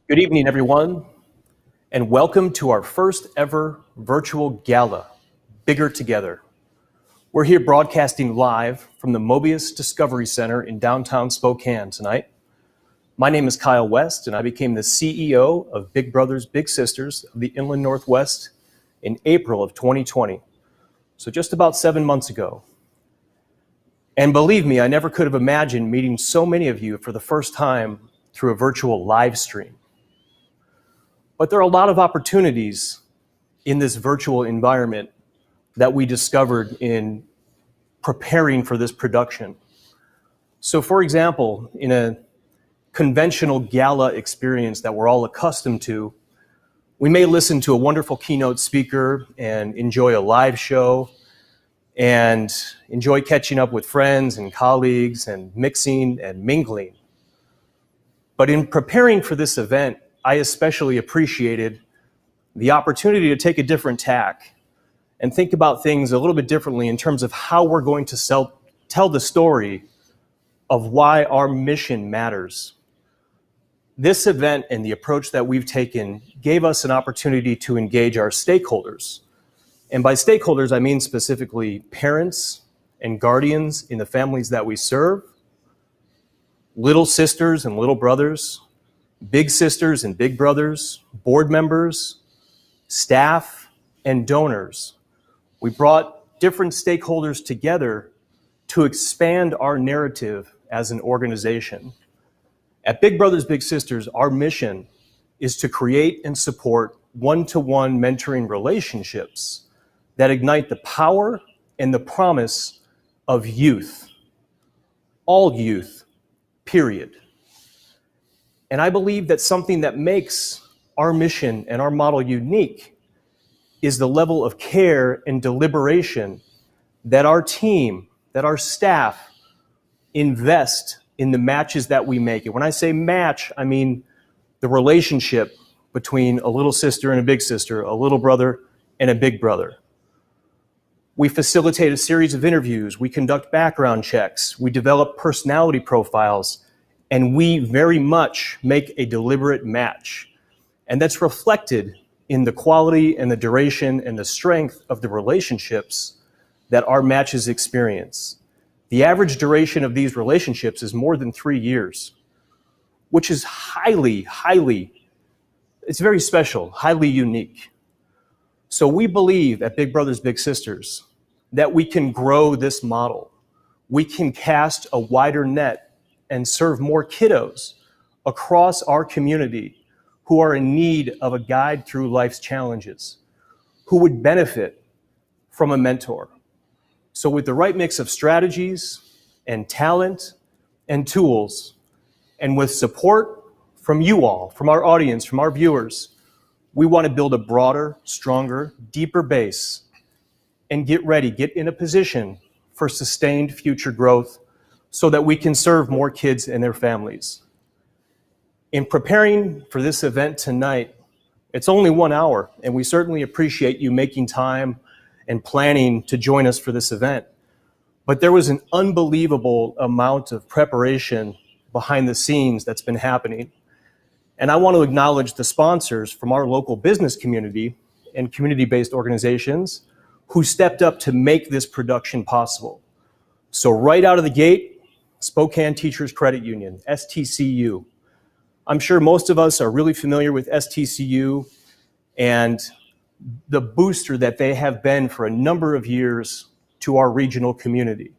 Good evening, everyone, and welcome to our first ever virtual gala, Bigger Together. We're here broadcasting live from the Mobius Discovery Center in downtown Spokane tonight. My name is Kyle West, and I became the CEO of Big Brothers Big Sisters of the Inland Northwest in April of 2020, so just about 7 months ago. And believe me, I never could have imagined meeting so many of you for the first time through a virtual live stream. But there are a lot of opportunities in this virtual environment that we discovered in preparing for this production. So for example, in a conventional gala experience that we're all accustomed to, we may listen to a wonderful keynote speaker and enjoy a live show and enjoy catching up with friends and colleagues and mixing and mingling. But in preparing for this event, I especially appreciated the opportunity to take a different tack and think about things a little bit differently in terms of how we're going to tell the story of why our mission matters. This event and the approach that we've taken gave us an opportunity to engage our stakeholders. And by stakeholders, I mean specifically parents and guardians in the families that we serve, little sisters and little brothers, big sisters and big brothers, board members, staff, and donors. We brought different stakeholders together to expand our narrative as an organization. At Big Brothers Big Sisters, our mission is to create and support one-to-one mentoring relationships that ignite the power and the promise of youth. All youth, period. And I believe that something that makes our mission and our model unique is the level of care and deliberation that our team, that our staff invest in the matches that we make. And when I say match, I mean the relationship between a little sister and a big sister, a little brother and a big brother. We facilitate a series of interviews, we conduct background checks, we develop personality profiles, and we very much make a deliberate match. And that's reflected in the quality and the duration and the strength of the relationships that our matches experience. The average duration of these relationships is more than 3 years, which is it's very special, highly unique. So we believe at Big Brothers Big Sisters that we can grow this model. We can cast a wider net and serve more kiddos across our community who are in need of a guide through life's challenges, who would benefit from a mentor. So with the right mix of strategies and talent and tools, and with support from you all, from our audience, from our viewers, we want to build a broader, stronger, deeper base and get in a position for sustained future growth so that we can serve more kids and their families. In preparing for this event tonight, it's only 1 hour, and we certainly appreciate you making time and planning to join us for this event. But there was an unbelievable amount of preparation behind the scenes that's been happening. And I want to acknowledge the sponsors from our local business community and community-based organizations who stepped up to make this production possible. So right out of the gate, Spokane Teachers Credit Union, STCU. I'm sure most of us are really familiar with STCU and the booster that they have been for a number of years to our regional community.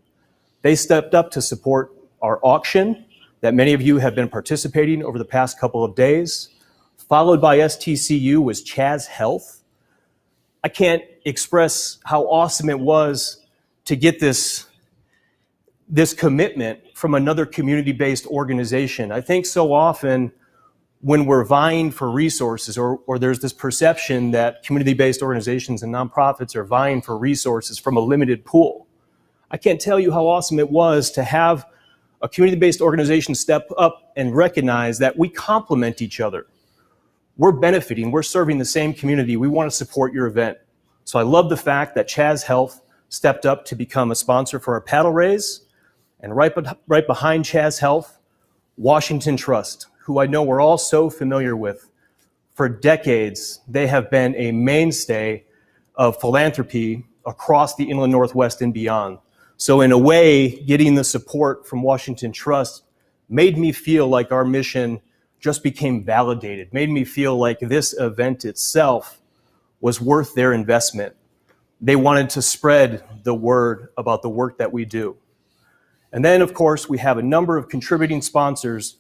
They stepped up to support our auction that many of you have been participating over the past couple of days. Followed by STCU was Chaz Health. I can't express how awesome it was to get this commitment from another community-based organization. I think so often when we're vying for resources or there's this perception that community-based organizations and nonprofits are vying for resources from a limited pool. I can't tell you how awesome it was to have a community-based organization step up and recognize that we complement each other. We're benefiting, we're serving the same community, we want to support your event. So I love the fact that Chaz Health stepped up to become a sponsor for our paddle raise, and right behind Chaz Health, Washington Trust, who I know we're all so familiar with. For decades, they have been a mainstay of philanthropy across the Inland Northwest and beyond. So in a way, getting the support from Washington Trust made me feel like our mission just became validated, made me feel like this event itself was worth their investment. They wanted to spread the word about the work that we do. And then, of course, we have a number of contributing sponsors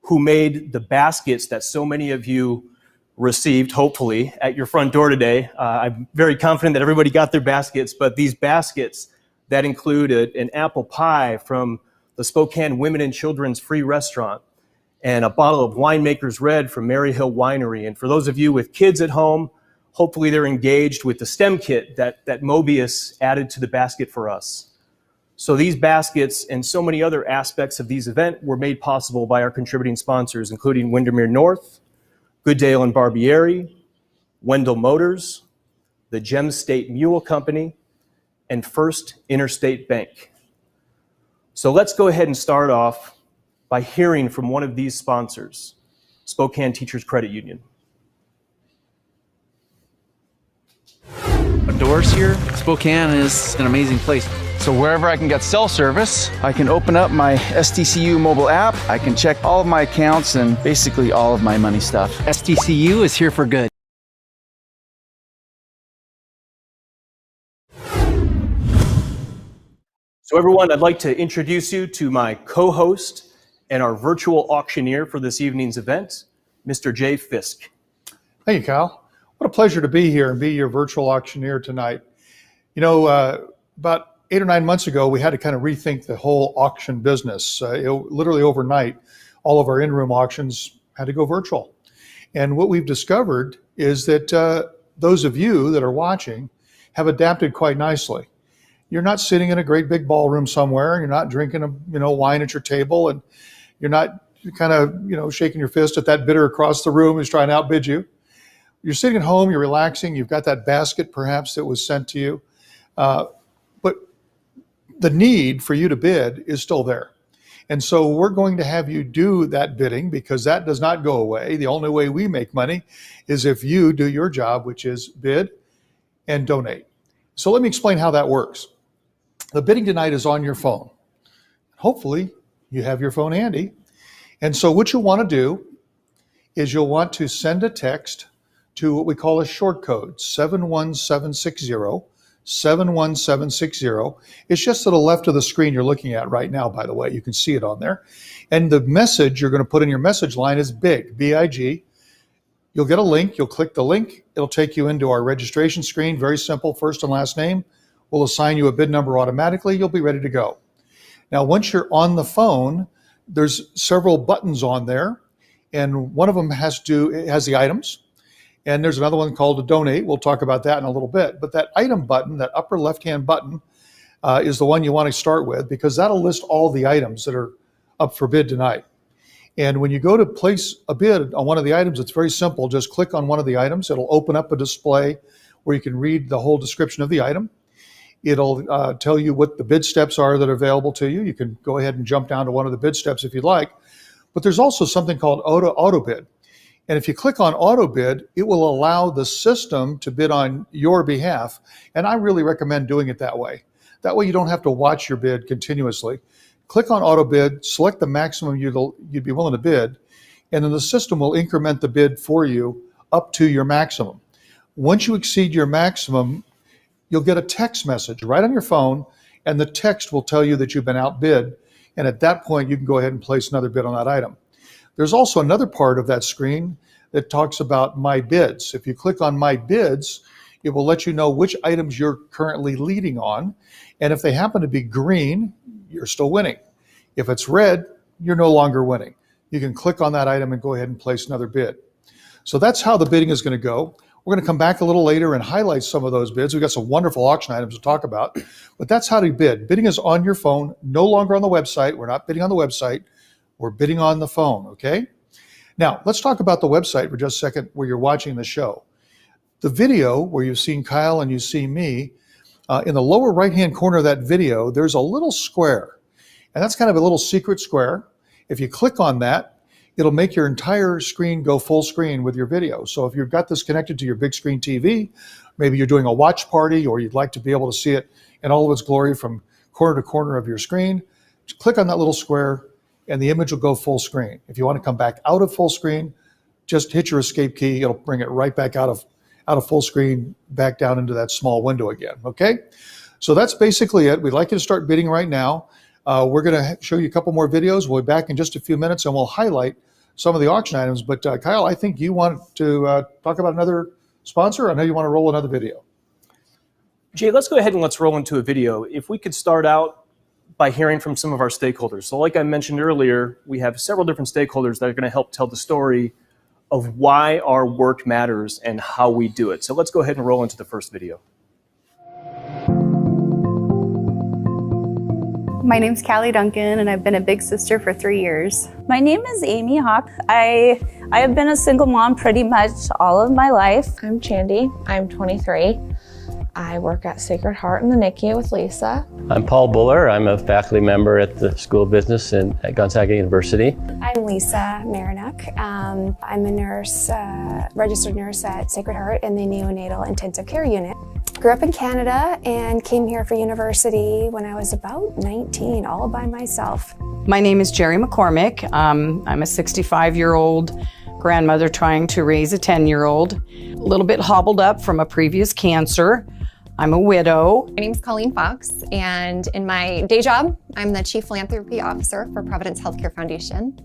who made the baskets that so many of you received, hopefully, at your front door today. I'm very confident that everybody got their baskets, but these baskets that include an apple pie from the Spokane Women and Children's Free Restaurant and a bottle of Winemaker's Red from Maryhill Winery. And for those of you with kids at home, hopefully they're engaged with the STEM kit that Mobius added to the basket for us. So these baskets and so many other aspects of these events were made possible by our contributing sponsors, including Windermere North, Goodale and Barbieri, Wendell Motors, the Gem State Mule Company, and First Interstate Bank. So let's go ahead and start off by hearing from one of these sponsors, Spokane Teachers Credit Union. Outdoors here, Spokane is an amazing place. So wherever I can get cell service, I can open up my STCU mobile app. I can check all of my accounts and basically all of my money stuff. STCU is here for good. So everyone, I'd like to introduce you to my co-host and our virtual auctioneer for this evening's event, Mr. Jay Fisk. Thank you, Kyle. What a pleasure to be here and be your virtual auctioneer tonight. You know, about 8 or 9 months ago, we had to kind of rethink the whole auction business. Literally overnight, all of our in-room auctions had to go virtual. And what we've discovered is that those of you that are watching have adapted quite nicely. You're not sitting in a great big ballroom somewhere. You're not drinking wine at your table, and you're not kind of shaking your fist at that bidder across the room who's trying to outbid you. You're sitting at home. You're relaxing. You've got that basket perhaps that was sent to you, but the need for you to bid is still there. And so we're going to have you do that bidding because that does not go away. The only way we make money is if you do your job, which is bid and donate. So let me explain how that works. The bidding tonight is on your phone. Hopefully you have your phone handy. And so what you'll want to do is you'll want to send a text to what we call a short code, 71760. 71760. It's just to the left of the screen you're looking at right now, by the way. You can see it on there. And the message you're going to put in your message line is BIG, B-I-G. You'll get a link. You'll click the link. It'll take you into our registration screen. Very simple, first and last name. We'll assign you a bid number automatically. You'll be ready to go. Now, once you're on the phone, there's several buttons on there, and one of them has the items, and there's another one called to donate. We'll talk about that in a little bit. But that item button, that upper left-hand button, is the one you want to start with because that'll list all the items that are up for bid tonight. And when you go to place a bid on one of the items, it's very simple. Just click on one of the items. It'll open up a display where you can read the whole description of the item. It'll tell you what the bid steps are that are available to you. You can go ahead and jump down to one of the bid steps if you'd like. But there's also something called auto bid. And if you click on auto bid, it will allow the system to bid on your behalf. And I really recommend doing it that way. That way you don't have to watch your bid continuously. Click on auto bid, select the maximum you'd be willing to bid, and then the system will increment the bid for you up to your maximum. Once you exceed your maximum, you'll get a text message right on your phone, and the text will tell you that you've been outbid. And at that point, you can go ahead and place another bid on that item. There's also another part of that screen that talks about My Bids. If you click on My Bids, it will let you know which items you're currently leading on. And if they happen to be green, you're still winning. If it's red, you're no longer winning. You can click on that item and go ahead and place another bid. So that's how the bidding is going to go. We're going to come back a little later and highlight some of those bids. We've got some wonderful auction items to talk about, but that's how to bid. Bidding is on your phone, no longer on the website. We're not bidding on the website. We're bidding on the phone, okay? Now, let's talk about the website for just a second where you're watching the show. The video where you've seen Kyle and you see me, in the lower right-hand corner of that video, there's a little square, and that's kind of a little secret square. If you click on that, it'll make your entire screen go full screen with your video. So if you've got this connected to your big screen TV, maybe you're doing a watch party or you'd like to be able to see it in all of its glory from corner to corner of your screen, just click on that little square and the image will go full screen. If you want to come back out of full screen, just hit your escape key. It'll bring it right back out of full screen, back down into that small window again, okay? So that's basically it. We'd like you to start bidding right now. We're going to show you a couple more videos. We'll be back in just a few minutes and we'll highlight some of the auction items. But Kyle, I think you want to talk about another sponsor. I know you want to roll another video. Jay, let's go ahead and let's roll into a video. If we could start out by hearing from some of our stakeholders. So like I mentioned earlier, we have several different stakeholders that are going to help tell the story of why our work matters and how we do it. So let's go ahead and roll into the first video. My name's Callie Duncan, and I've been a big sister for 3 years. My name is Amy Hawk. I have been a single mom pretty much all of my life. I'm Chandy. I'm 23. I work at Sacred Heart in the NICU with Lisa. I'm Paul Buller. I'm a faculty member at the School of Business at Gonzaga University. I'm Lisa Marinuk. I'm a nurse, registered nurse at Sacred Heart in the neonatal intensive care unit. Grew up in Canada and came here for university when I was about 19, all by myself. My name is Jerry McCormick. I'm a 65-year-old grandmother trying to raise a 10-year-old, a little bit hobbled up from a previous cancer. I'm a widow. My name's Colleen Fox, and in my day job, I'm the Chief Philanthropy Officer for Providence Healthcare Foundation.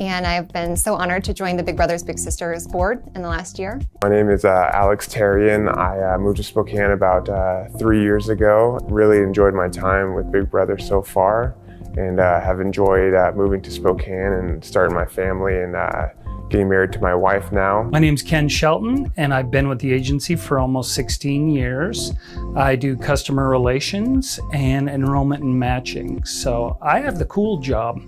And I've been so honored to join the Big Brothers Big Sisters board in the last year. My name is Alex Terrian. I moved to Spokane about 3 years ago. Really enjoyed my time with Big Brother so far, and have enjoyed moving to Spokane and starting my family and getting married to my wife now. My name's Ken Shelton, and I've been with the agency for almost 16 years. I do customer relations and enrollment and matching. So I have the cool job.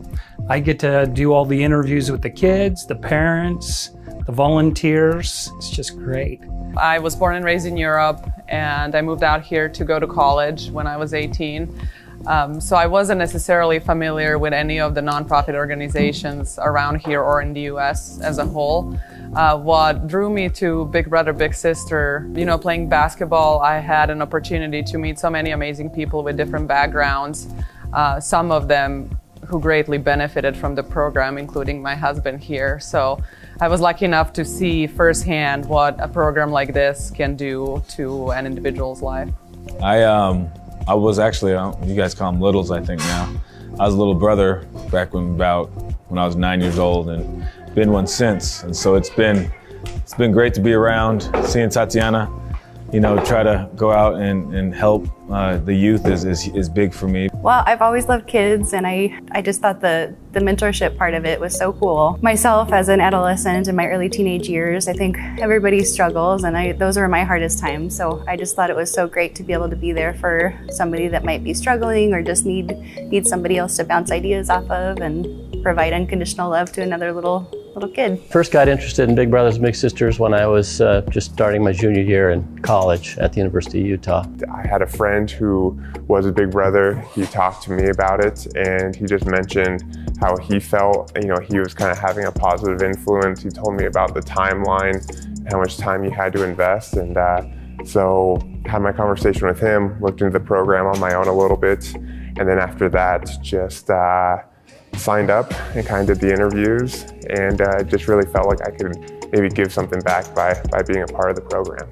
I get to do all the interviews with the kids, the parents, the volunteers. It's just great. I was born and raised in Europe, and I moved out here to go to college when I was 18. So I wasn't necessarily familiar with any of the nonprofit organizations around here or in the US as a whole. What drew me to Big Brother Big Sister, playing basketball, I had an opportunity to meet so many amazing people with different backgrounds, some of them who greatly benefited from the program, including my husband here. So I was lucky enough to see firsthand what a program like this can do to an individual's life. I was actually, you guys call them littles, I think now. I was a little brother back when I was 9 years old, and been one since. And so it's been great to be around, seeing Tatiana, try to go out and help the youth is big for me. Well, I've always loved kids, and I just thought the mentorship part of it was so cool. Myself, as an adolescent in my early teenage years, I think everybody struggles, and those were my hardest times. So I just thought it was so great to be able to be there for somebody that might be struggling or just need somebody else to bounce ideas off of and provide unconditional love to another little kid. First got interested in Big Brothers Big Sisters when I was just starting my junior year in college at the University of Utah. I had a friend who was a Big Brother. He talked to me about it, and he just mentioned how he felt, he was kind of having a positive influence. He told me about the timeline, how much time he had to invest, and so had my conversation with him, looked into the program on my own a little bit, and then after that just signed up and kind of did the interviews, and just really felt like I could maybe give something back by being a part of the program.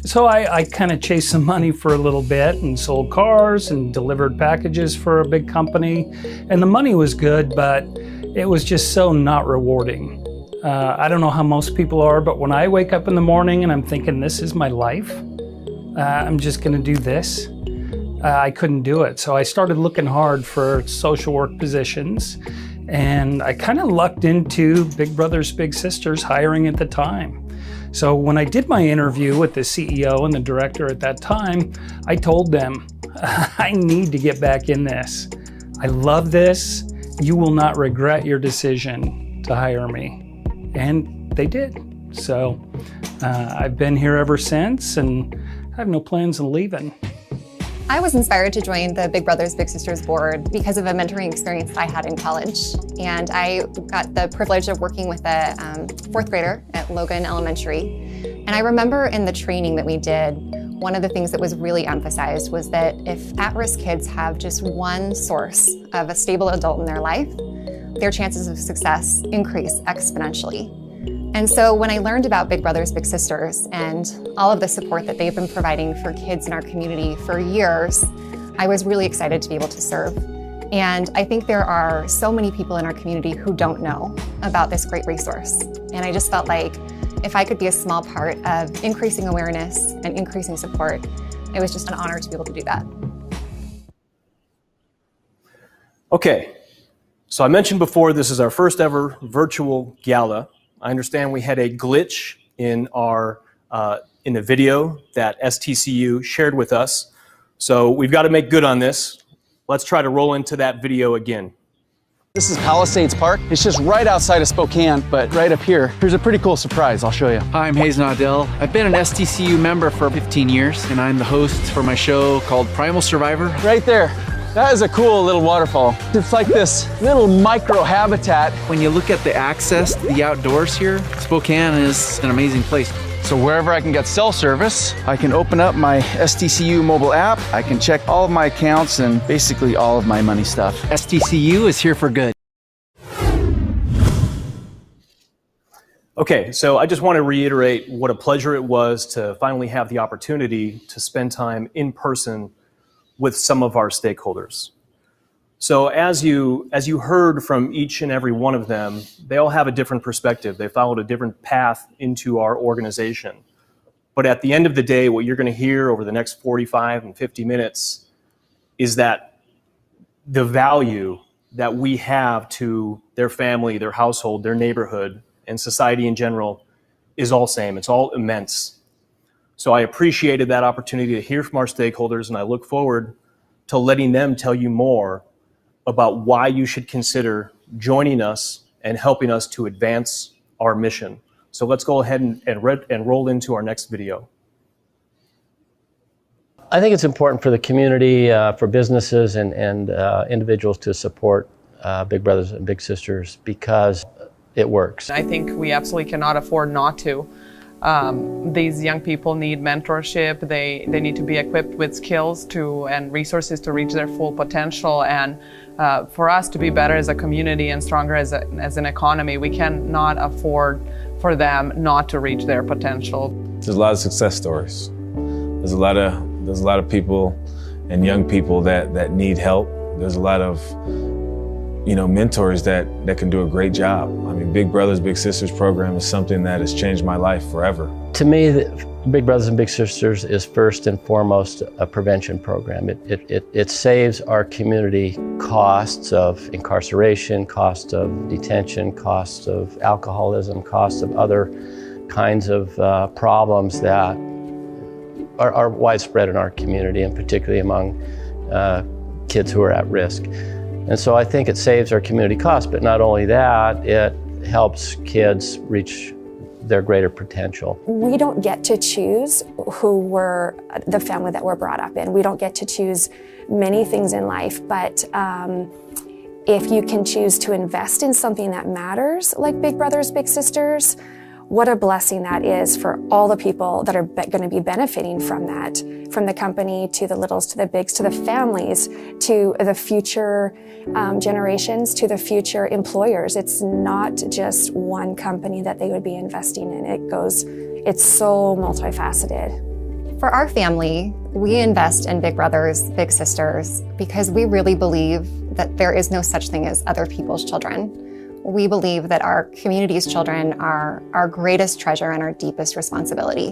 So I kind of chased some money for a little bit and sold cars and delivered packages for a big company. And the money was good, but it was just so not rewarding. I don't know how most people are, but when I wake up in the morning and I'm thinking, this is my life, I'm just gonna do this. I couldn't do it. So I started looking hard for social work positions, and I kind of lucked into Big Brothers Big Sisters hiring at the time. So when I did my interview with the CEO and the director at that time, I told them, I need to get back in this. I love this. You will not regret your decision to hire me. And they did. So I've been here ever since, and I have no plans on leaving. I was inspired to join the Big Brothers Big Sisters board because of a mentoring experience that I had in college. And I got the privilege of working with a fourth grader at Logan Elementary. And I remember in the training that we did, one of the things that was really emphasized was that if at-risk kids have just one source of a stable adult in their life, their chances of success increase exponentially. And so when I learned about Big Brothers Big Sisters and all of the support that they've been providing for kids in our community for years, I was really excited to be able to serve. And I think there are so many people in our community who don't know about this great resource. And I just felt like if I could be a small part of increasing awareness and increasing support, it was just an honor to be able to do that. Okay, so I mentioned before this is our first ever virtual gala. I understand we had a glitch in our in the video that STCU shared with us. So we've got to make good on this. Let's try to roll into that video again. This is Palisades Park. It's just right outside of Spokane, but right up here. Here's a pretty cool surprise. I'll show you. Hi, I'm Hayes Naudell. I've been an STCU member for 15 years, and I'm the host for my show called Primal Survivor. Right there. That is a cool little waterfall. It's like this little micro habitat. When you look at the access to the outdoors here, Spokane is an amazing place. So wherever I can get cell service, I can open up my STCU mobile app. I can check all of my accounts and basically all of my money stuff. STCU is here for good. Okay, so I just want to reiterate what a pleasure it was to finally have the opportunity to spend time in person with some of our stakeholders. So as you heard from each and every one of them, they all have a different perspective. They followed a different path into our organization. But at the end of the day, what you're going to hear over the next 45 and 50 minutes is that the value that we have to their family, their household, their neighborhood, and society in general is all same. It's all immense. So I appreciated that opportunity to hear from our stakeholders, and I look forward to letting them tell you more about why you should consider joining us and helping us to advance our mission. So let's go ahead and roll into our next video. I think it's important for the community, for businesses and individuals to support Big Brothers and Big Sisters because it works. I think we absolutely cannot afford not to. These young people need mentorship. They need to be equipped with skills and resources to reach their full potential. And for us to be better as a community and stronger as an economy, we cannot afford for them not to reach their potential. There's a lot of success stories. There's a lot of people and young people that need help. There's a lot of mentors that can do a great job. I mean, Big Brothers Big Sisters program is something that has changed my life forever. To me, Big Brothers and Big Sisters is first and foremost a prevention program. It saves our community costs of incarceration, costs of detention, costs of alcoholism, costs of other kinds of problems that are widespread in our community, and particularly among kids who are at risk. And so I think it saves our community costs, but not only that, it helps kids reach their greater potential. We don't get to choose the family that we're brought up in. We don't get to choose many things in life, but if you can choose to invest in something that matters, like Big Brothers Big Sisters, what a blessing that is for all the people that are going to be benefiting from that, from the company to the littles to the bigs to the families to the future generations to the future employers. It's not just one company that they would be investing in. It's so multifaceted. For our family, we invest in Big Brothers Big Sisters because we really believe that there is no such thing as other people's children. We believe that our community's children are our greatest treasure and our deepest responsibility.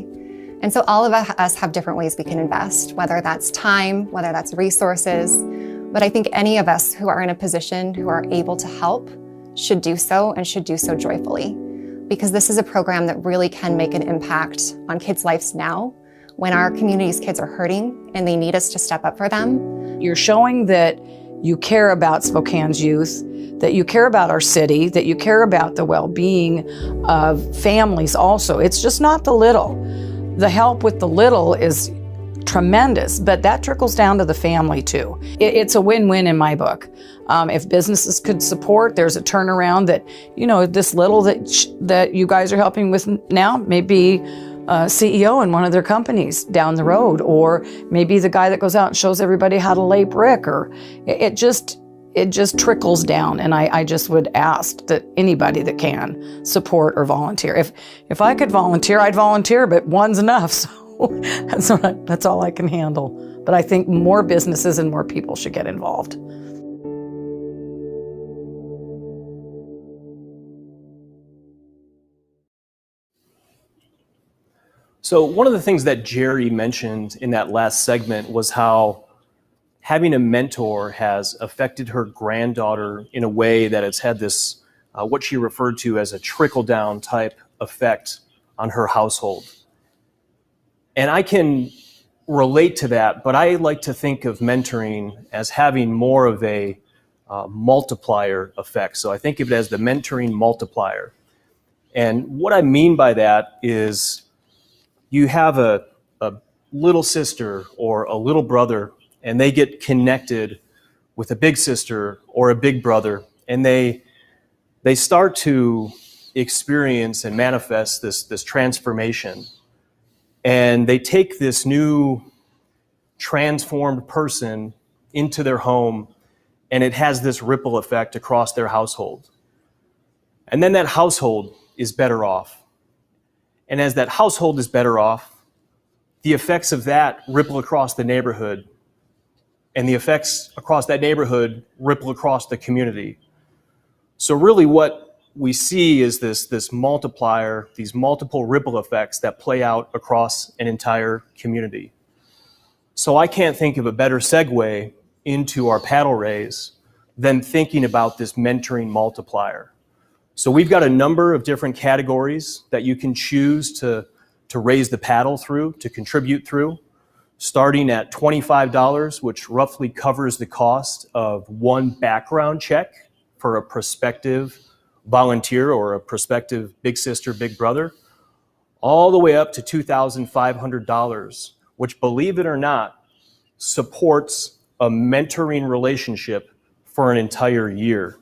And so all of us have different ways we can invest, whether that's time, whether that's resources. But I think any of us who are in a position, who are able to help, should do so and should do so joyfully. Because this is a program that really can make an impact on kids' lives now, when our community's kids are hurting and they need us to step up for them. You're showing that you care about Spokane's youth, that you care about our city, that you care about the well-being of families also. It's just not the little. The help with the little is tremendous, but that trickles down to the family too. It's a win-win in my book. If businesses could support, there's a turnaround that, this little that you guys are helping with now may be CEO in one of their companies down the road, or maybe the guy that goes out and shows everybody how to lay brick, or it just trickles down. And I just would ask that anybody that can support or volunteer. If I could volunteer, I'd volunteer, but one's enough. So that's all I can handle. But I think more businesses and more people should get involved. So one of the things that Jerry mentioned in that last segment was how having a mentor has affected her granddaughter in a way that it's had this, what she referred to as a trickle-down type effect on her household. And I can relate to that, but I like to think of mentoring as having more of a multiplier effect. So I think of it as the mentoring multiplier. And what I mean by that is you have a little sister or a little brother, and they get connected with a big sister or a big brother, and they start to experience and manifest this transformation. And they take this new transformed person into their home, and it has this ripple effect across their household. And then that household is better off. And as that household is better off, the effects of that ripple across the neighborhood, and the effects across that neighborhood ripple across the community. So really what we see is this multiplier, these multiple ripple effects that play out across an entire community. So I can't think of a better segue into our paddle raise than thinking about this mentoring multiplier. So we've got a number of different categories that you can choose to raise the paddle through, to contribute through, starting at $25, which roughly covers the cost of one background check for a prospective volunteer or a prospective big sister, big brother, all the way up to $2,500, which, believe it or not, supports a mentoring relationship for an entire year.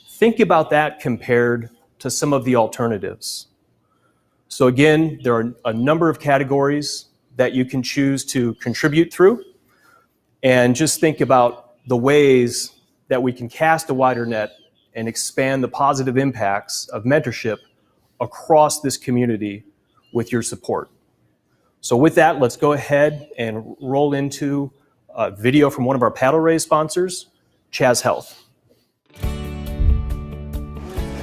Think about that compared to some of the alternatives. So again, there are a number of categories that you can choose to contribute through, and just think about the ways that we can cast a wider net and expand the positive impacts of mentorship across this community with your support. So with that, let's go ahead and roll into a video from one of our paddle raise sponsors, Chaz Health.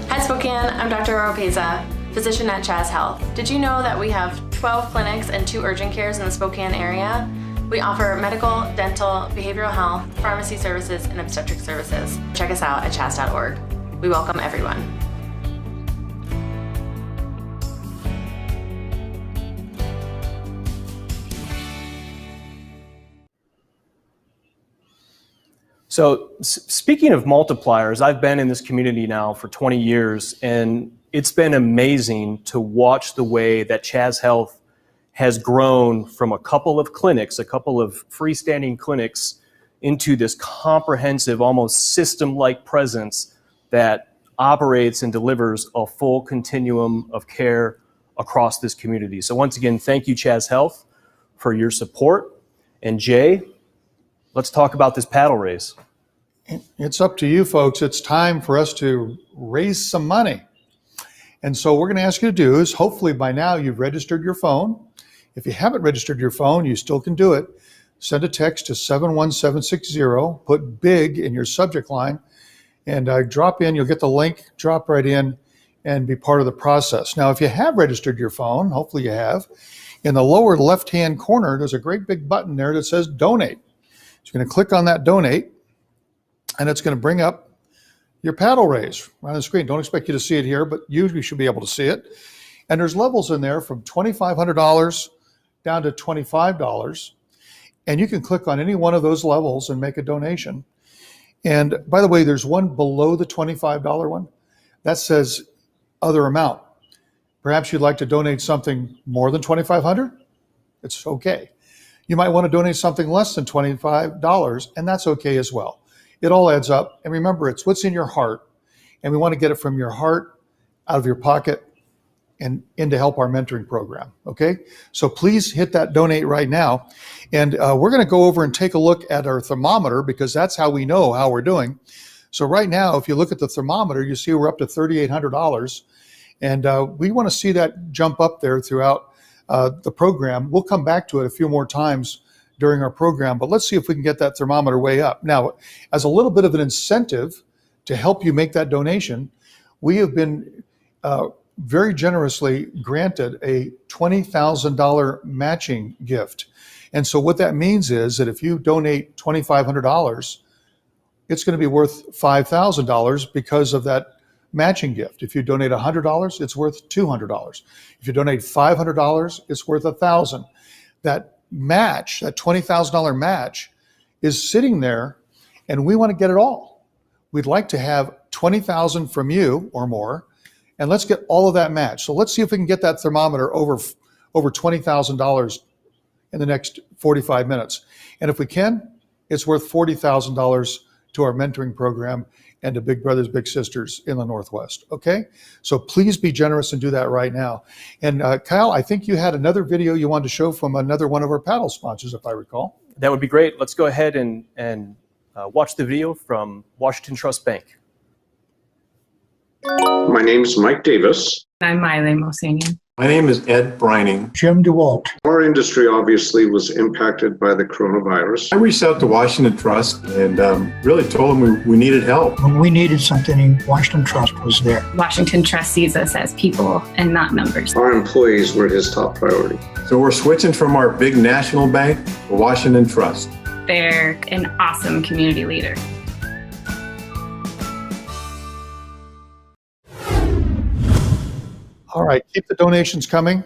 Hi Spokane, I'm Dr. Oropeza, physician at Chaz Health. Did you know that we have 12 clinics and 2 urgent cares in the Spokane area? We offer medical, dental, behavioral health, pharmacy services, and obstetric services. Check us out at chaz.org. We welcome everyone. So speaking of multipliers, I've been in this community now for 20 years, and it's been amazing to watch the way that Chaz Health has grown from a couple of clinics, a couple of freestanding clinics, into this comprehensive, almost system-like presence that operates and delivers a full continuum of care across this community. So once again, thank you, Chaz Health, for your support. And Jay, let's talk about this paddle raise. It's up to you, folks. It's time for us to raise some money. And so what we're going to ask you to do is, hopefully by now you've registered your phone. If you haven't registered your phone, you still can do it. Send a text to 71760, put BIG in your subject line, and drop in. You'll get the link, drop right in, and be part of the process. Now, if you have registered your phone, hopefully you have, in the lower left-hand corner, there's a great big button there that says Donate. So you're going to click on that Donate, and it's going to bring up your paddle raise right on the screen. Don't expect you to see it here, but you should be able to see it. And there's levels in there from $2,500 down to $25. And you can click on any one of those levels and make a donation. And by the way, there's one below the $25 one that says other amount. Perhaps you'd like to donate something more than $2,500? It's okay. You might want to donate something less than $25, and that's okay as well. It all adds up. And remember, it's what's in your heart, and we want to get it from your heart, out of your pocket, and in to help our mentoring program, okay? So please hit that donate right now. And we're gonna go over and take a look at our thermometer, because that's how we know how we're doing. So right now, if you look at the thermometer, you see we're up to $3,800. And we wanna see that jump up there throughout the program. We'll come back to it a few more times during our program, but let's see if we can get that thermometer way up. Now, as a little bit of an incentive to help you make that donation, we have been very generously granted a $20,000 matching gift. And so what that means is that if you donate $2,500, it's going to be worth $5,000 because of that matching gift. If you donate $100, it's worth $200. If you donate $500, it's worth $1,000. That match, that $20,000 match, is sitting there, and we want to get it all. We'd like to have $20,000 from you or more, and let's get all of that match. So let's see if we can get that thermometer over $20,000 in the next 45 minutes. And if we can, it's worth $40,000 to our mentoring program and to Big Brothers Big Sisters in the Northwest, okay? So please be generous and do that right now. And Kyle, I think you had another video you wanted to show from another one of our paddle sponsors, if I recall. That would be great. Let's go ahead and watch the video from Washington Trust Bank. My name is Mike Davis. I'm Miley Mosanian. My name is Ed Brining. Jim DeWalt. Our industry obviously was impacted by the coronavirus. I reached out to Washington Trust and really told them we needed help. When we needed something, Washington Trust was there. Washington Trust sees us as people and not numbers. Our employees were his top priority. So we're switching from our big national bank to Washington Trust. They're an awesome community leader. All right, keep the donations coming.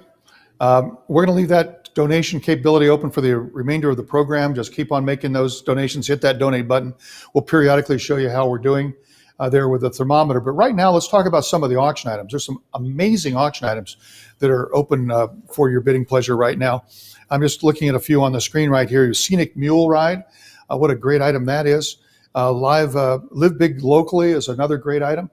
We're going to leave that donation capability open for the remainder of the program. Just keep on making those donations. Hit that donate button. We'll periodically show you how we're doing there with the thermometer. But right now, let's talk about some of the auction items. There's some amazing auction items that are open for your bidding pleasure right now. I'm just looking at a few on the screen right here. Your Scenic Mule Ride. What a great item that is. Live Big Locally is another great item.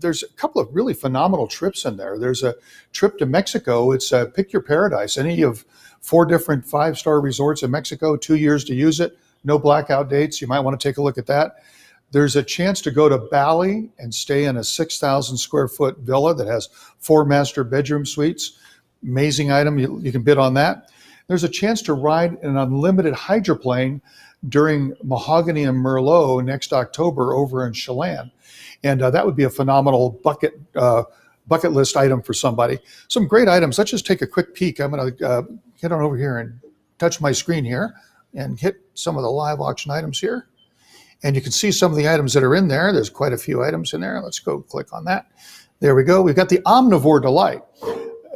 There's a couple of really phenomenal trips in there. There's a trip to Mexico. It's Pick Your Paradise. Any of 4 different 5-star resorts in Mexico, 2 years to use it, no blackout dates. You might want to take a look at that. There's a chance to go to Bali and stay in a 6,000 square foot villa that has 4 master bedroom suites. Amazing item. You can bid on that. There's a chance to ride an unlimited hydroplane during Mahogany and Merlot next October over in Chelan. And that would be a phenomenal bucket list item for somebody. Some great items. Let's just take a quick peek. I'm going to get on over here and touch my screen here and hit some of the live auction items here. And you can see some of the items that are in there. There's quite a few items in there. Let's go click on that. There we go. We've got the Omnivore Delight.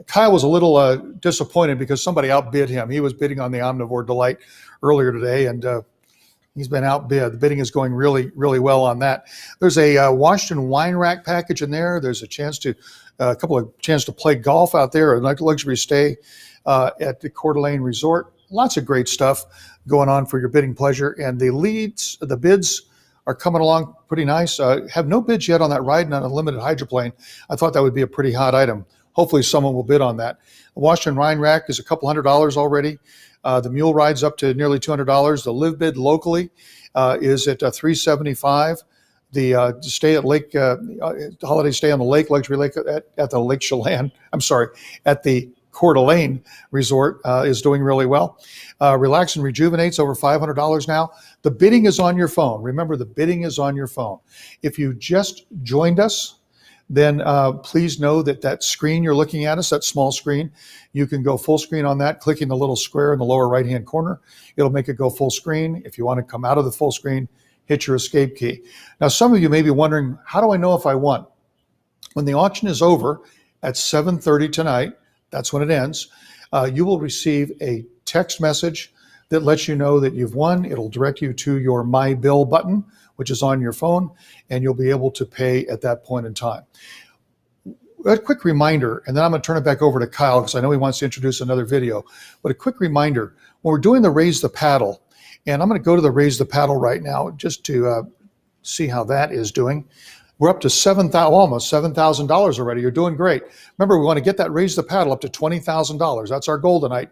Kyle was a little disappointed because somebody outbid him. He was bidding on the Omnivore Delight earlier today, and he's been outbid. The bidding is going really, really well on that. There's a Washington wine rack package in there. There's a chance to chance to play golf out there, a luxury stay at the Coeur d'Alene Resort. Lots of great stuff going on for your bidding pleasure. And the bids are coming along pretty nice. Have no bids yet on that ride and on unlimited hydroplane. I thought that would be a pretty hot item. Hopefully someone will bid on that. The Washington wine rack is a couple $100 already. The mule ride's up to nearly $200. The live bid locally is at $375. The stay at Lake, holiday stay on the lake, luxury lake at the Lake Chelan, at the Coeur d'Alene Resort is doing really well. Relax and Rejuvenate's over $500 now. The bidding is on your phone. Remember, the bidding is on your phone. If you just joined us, then please know that screen you're looking at us, that small screen, you can go full screen on that, clicking the little square in the lower right-hand corner. It'll make it go full screen. If you want to come out of the full screen, hit your escape key. Now, some of you may be wondering, how do I know if I won? When the auction is over at 7:30 tonight, that's when it ends, you will receive a text message that lets you know that you've won. It'll direct you to your My Bill button, which is on your phone, and you'll be able to pay at that point in time. a quick reminder, and then I'm going to turn it back over to Kyle because I know he wants to introduce another video. But a quick reminder, when we're doing the Raise the Paddle, and I'm going to go to the Raise the Paddle right now just to see how that is doing. We're up to almost $7,000 already. You're doing great. Remember, we want to get that Raise the Paddle up to $20,000. That's our goal tonight.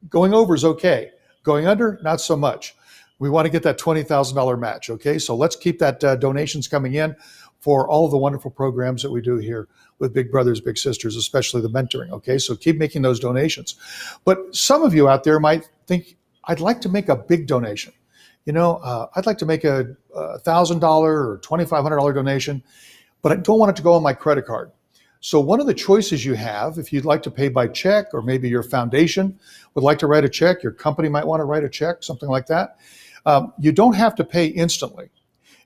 Going over is okay. Going under, not so much. We want to get that $20,000 match, okay? So let's keep that donations coming in for all of the wonderful programs that we do here with Big Brothers Big Sisters, especially the mentoring, okay? So keep making those donations. But some of you out there might think, I'd like to make a big donation. I'd like to make a $1,000 or $2,500 donation, but I don't want it to go on my credit card. So one of the choices you have, if you'd like to pay by check, or maybe your foundation would like to write a check, your company might want to write a check, something like that, you don't have to pay instantly.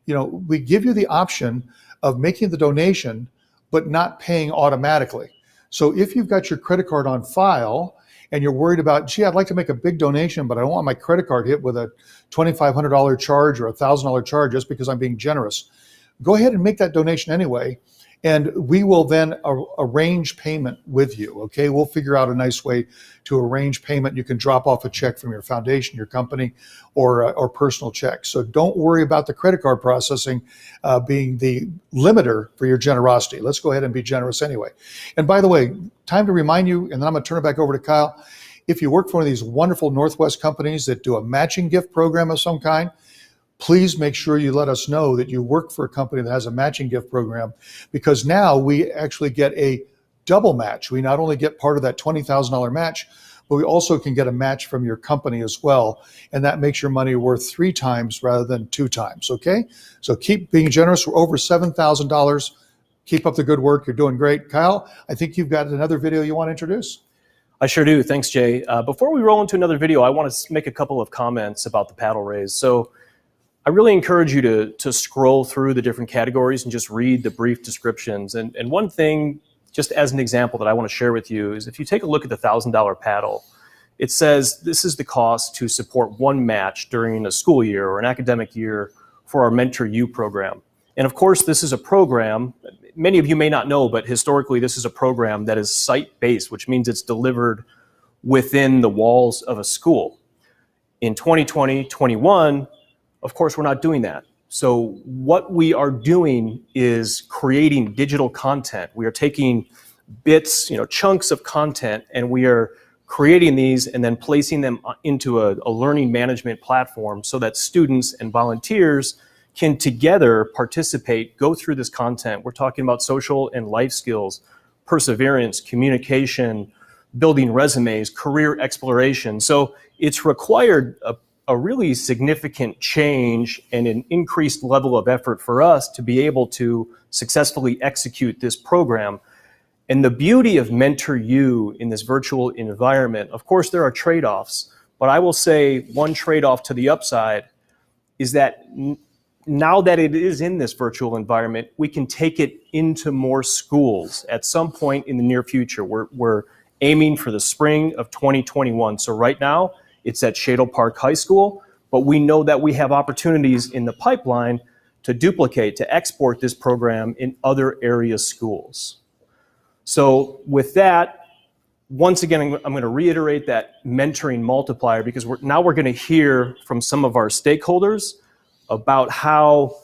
We give you the option of making the donation, but not paying automatically. So if you've got your credit card on file and you're worried about, gee, I'd like to make a big donation, but I don't want my credit card hit with a $2,500 charge or a $1,000 charge just because I'm being generous, go ahead and make that donation anyway. And we will then arrange payment with you, okay? We'll figure out a nice way to arrange payment. You can drop off a check from your foundation, your company, or personal check. So don't worry about the credit card processing being the limiter for your generosity. Let's go ahead and be generous anyway. And by the way, time to remind you, and then I'm going to turn it back over to Kyle. If you work for one of these wonderful Northwest companies that do a matching gift program of some kind, please make sure you let us know that you work for a company that has a matching gift program, because now we actually get a double match. We not only get part of that $20,000 match, but we also can get a match from your company as well. And that makes your money worth 3 times rather than 2 times, okay? So keep being generous. We're over $7,000. Keep up the good work. You're doing great. Kyle, I think you've got another video you want to introduce. I sure do. Thanks, Jay. Before we roll into another video, I want to make a couple of comments about the paddle raise. So I really encourage you to scroll through the different categories and just read the brief descriptions. And one thing, just as an example that I want to share with you, is if you take a look at the $1,000 paddle, it says this is the cost to support one match during a school year or an academic year for our Mentor You program. And of course, this is a program, many of you may not know, but historically this is a program that is site-based, which means it's delivered within the walls of a school. In 2020-21, of course, we're not doing that. So what we are doing is creating digital content. We are taking bits, chunks of content, and we are creating these and then placing them into a learning management platform so that students and volunteers can together participate, go through this content. We're talking about social and life skills, perseverance, communication, building resumes, career exploration. So it's required a really significant change and an increased level of effort for us to be able to successfully execute this program. And the beauty of Mentor You in this virtual environment, of course, there are trade-offs, but I will say one trade-off to the upside is that now that it is in this virtual environment, we can take it into more schools at some point in the near future. We're aiming for the spring of 2021. So right now, it's at Shadle Park High School, but we know that we have opportunities in the pipeline to duplicate, to export this program in other area schools. So with that, once again, I'm going to reiterate that mentoring multiplier, because now we're going to hear from some of our stakeholders about how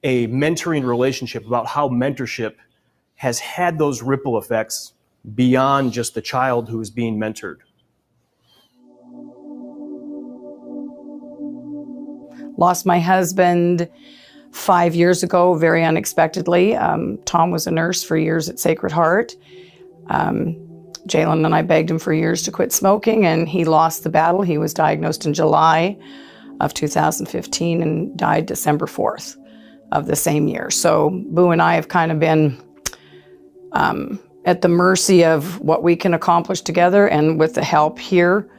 a mentoring relationship, about how mentorship has had those ripple effects beyond just the child who is being mentored. Lost my husband 5 years ago, very unexpectedly. Tom was a nurse for years at Sacred Heart. Jalen and I begged him for years to quit smoking, and he lost the battle. He was diagnosed in July of 2015 and died December 4th of the same year. So Boo and I have kind of been at the mercy of what we can accomplish together, and with the help here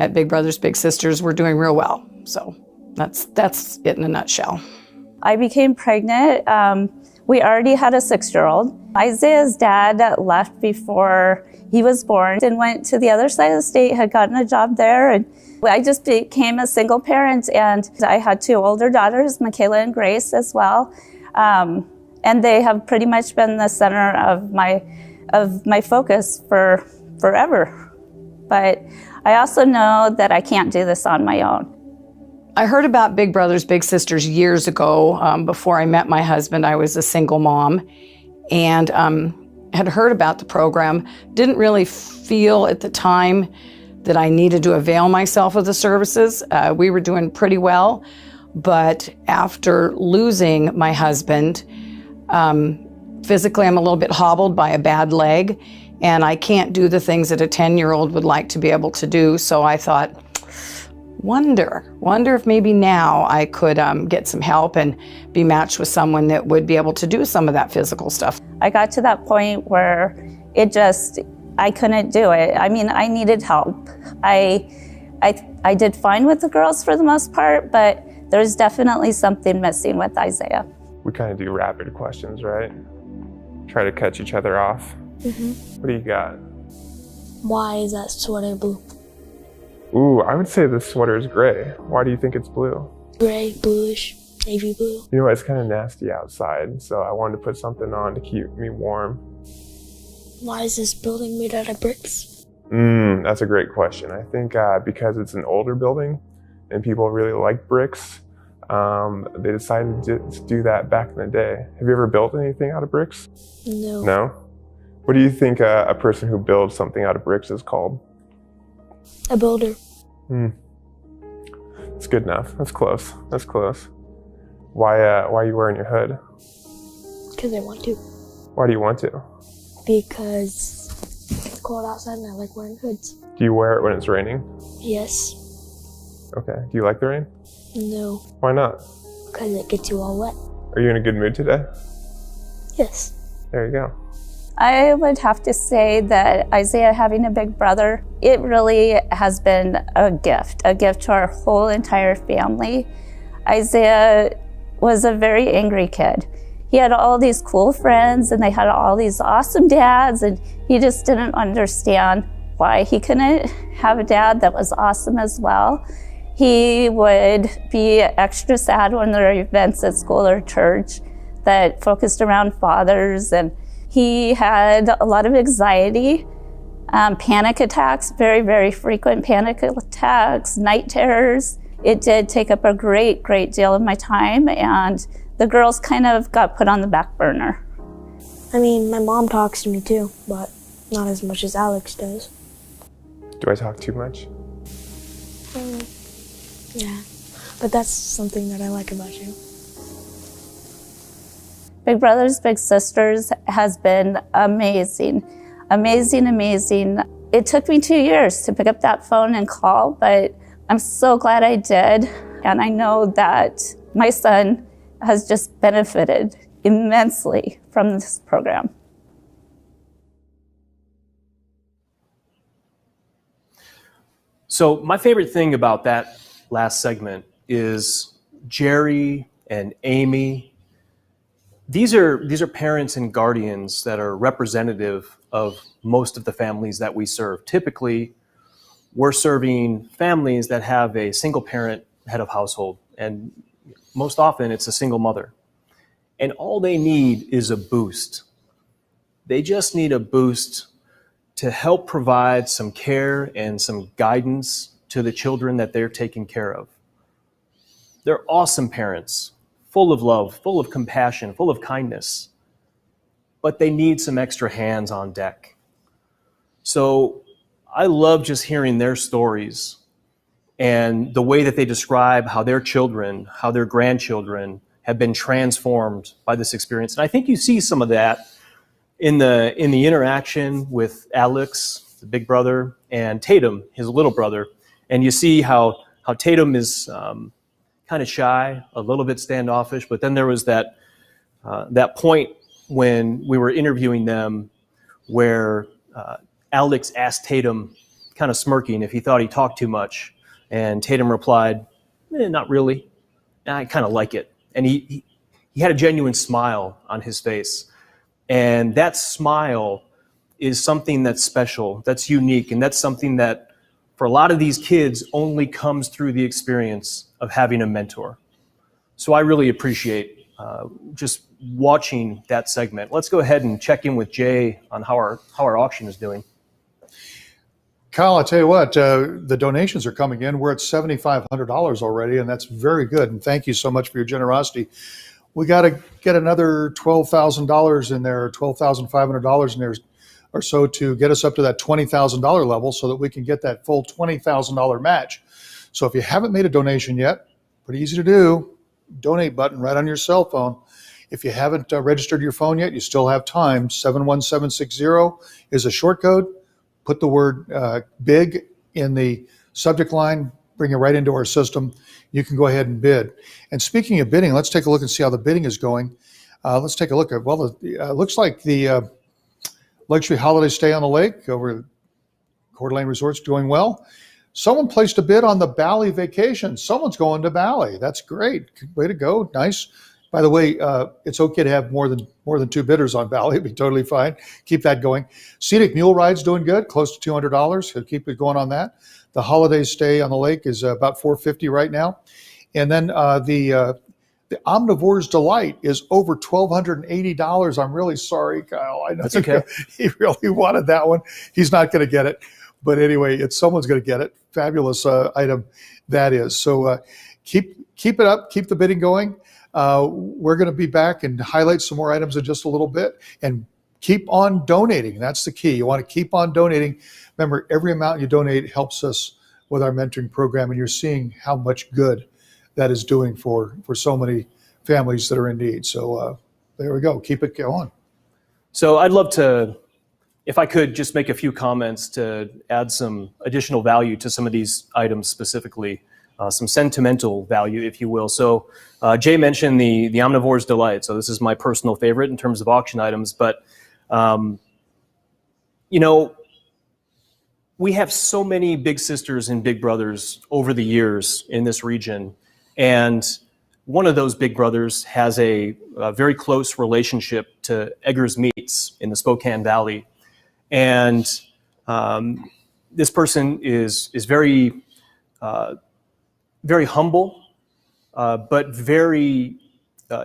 at Big Brothers Big Sisters, we're doing real well. So that's it in a nutshell. I became pregnant. We already had a 6-year-old. Isaiah's dad left before he was born and went to the other side of the state, had gotten a job there, and I just became a single parent, and I had 2 older daughters, Michaela and Grace, as well. And And they have pretty much been the center of my focus for forever. But I also know that I can't do this on my own. I heard about Big Brothers Big Sisters years ago. Before I met my husband, I was a single mom, and had heard about the program. Didn't really feel at the time that I needed to avail myself of the services. We were doing pretty well, but after losing my husband, physically I'm a little bit hobbled by a bad leg, and I can't do the things that a 10-year-old would like to be able to do. So I thought, wonder if maybe now I could get some help and be matched with someone that would be able to do some of that physical stuff. I got to that point where I couldn't do it. I mean, I needed help. I did fine with the girls for the most part, but there's definitely something missing with Isaiah. We kind of do rapid questions, right? Try to catch each other off. Mm-hmm. What do you got? Why is that sweater blue? Ooh, I would say this sweater is gray. Why do you think it's blue? Gray, bluish, navy blue. You know, it's kind of nasty outside, so I wanted to put something on to keep me warm. Why is this building made out of bricks? That's a great question. I think because it's an older building and people really like bricks, they decided to do that back in the day. Have you ever built anything out of bricks? No. No? What do you think a person who builds something out of bricks is called? A builder. It's good enough. That's close. That's close. Why are you wearing your hood? Because I want to. Why do you want to? Because it's cold outside and I like wearing hoods. Do you wear it when it's raining? Yes. Okay. Do you like the rain? No. Why not? Because it gets you all wet. Are you in a good mood today? Yes. There you go. I would have to say that Isaiah having a big brother, it really has been a gift to our whole entire family. Isaiah was a very angry kid. He had all these cool friends and they had all these awesome dads, and he just didn't understand why he couldn't have a dad that was awesome as well. He would be extra sad when there were events at school or church that focused around fathers, and he had a lot of anxiety, panic attacks, very, very frequent panic attacks, night terrors. It did take up a great, great deal of my time, and the girls kind of got put on the back burner. I mean, my mom talks to me too, but not as much as Alex does. Do I talk too much? Yeah, but that's something that I like about you. Big Brothers Big Sisters has been amazing. Amazing, amazing. It took me 2 years to pick up that phone and call, but I'm so glad I did. And I know that my son has just benefited immensely from this program. So my favorite thing about that last segment is Jerry and Amy. These are parents and guardians that are representative of most of the families that we serve. Typically, we're serving families that have a single parent head of household, and most often it's a single mother. And all they need is a boost. They just need a boost to help provide some care and some guidance to the children that they're taking care of. They're awesome parents, full of love, full of compassion, full of kindness, but they need some extra hands on deck. So I love just hearing their stories and the way that they describe how their children, how their grandchildren have been transformed by this experience. And I think you see some of that in the interaction with Alex, the big brother, and Tatum, his little brother. And you see how Tatum is kind of shy, a little bit standoffish, but then there was that point when we were interviewing them where Alex asked Tatum, kind of smirking, if he thought he talked too much. And Tatum replied, not really. I kind of like it. And he had a genuine smile on his face. And that smile is something that's special, that's unique, and that's something that for a lot of these kids only comes through the experience of having a mentor. So I really appreciate just watching that segment. Let's go ahead and check in with Jay on how our auction is doing. Kyle, I tell you what, the donations are coming in. We're at $7,500 already, and that's very good. And thank you so much for your generosity. We got to get another $12,000 in there, $12,500 in there or so to get us up to that $20,000 level so that we can get that full $20,000 match. So if you haven't made a donation yet, pretty easy to do. Donate button right on your cell phone. If you haven't registered your phone yet, you still have time. 71760 is a short code. Put the word big in the subject line, bring it right into our system. You can go ahead and bid. And speaking of bidding, let's take a look and see how the bidding is going. Let's take a look at, well, it looks like the luxury holiday stay on the lake over Coeur d'Alene Resort's doing well. Someone placed a bid on the Bali vacation. Someone's going to Bali. That's great. Way to go. Nice. By the way, it's okay to have more than two bidders on Bali. It'd be totally fine. Keep that going. Scenic Mule Ride's doing good, close to $200. So keep it going on that. The holiday stay on the lake is about $450 right now. And then the Omnivore's Delight is over $1,280. I'm really sorry, Kyle. I know that's okay. He really wanted that one. He's not going to get it. But anyway, someone's going to get it. Fabulous item that is. So keep it up. Keep the bidding going. We're going to be back and highlight some more items in just a little bit, and keep on donating. That's the key. You want to keep on donating. Remember, every amount you donate helps us with our mentoring program, and you're seeing how much good that is doing for so many families that are in need. So there we go. Keep it going. So I'd love to, if I could, just make a few comments to add some additional value to some of these items specifically. Some sentimental value, if you will. So Jay mentioned the Omnivore's Delight. So this is my personal favorite in terms of auction items. But, you know, we have so many big sisters and big brothers over the years in this region. And one of those big brothers has a very close relationship to Eggers Meats in the Spokane Valley. And this person is very humble, but very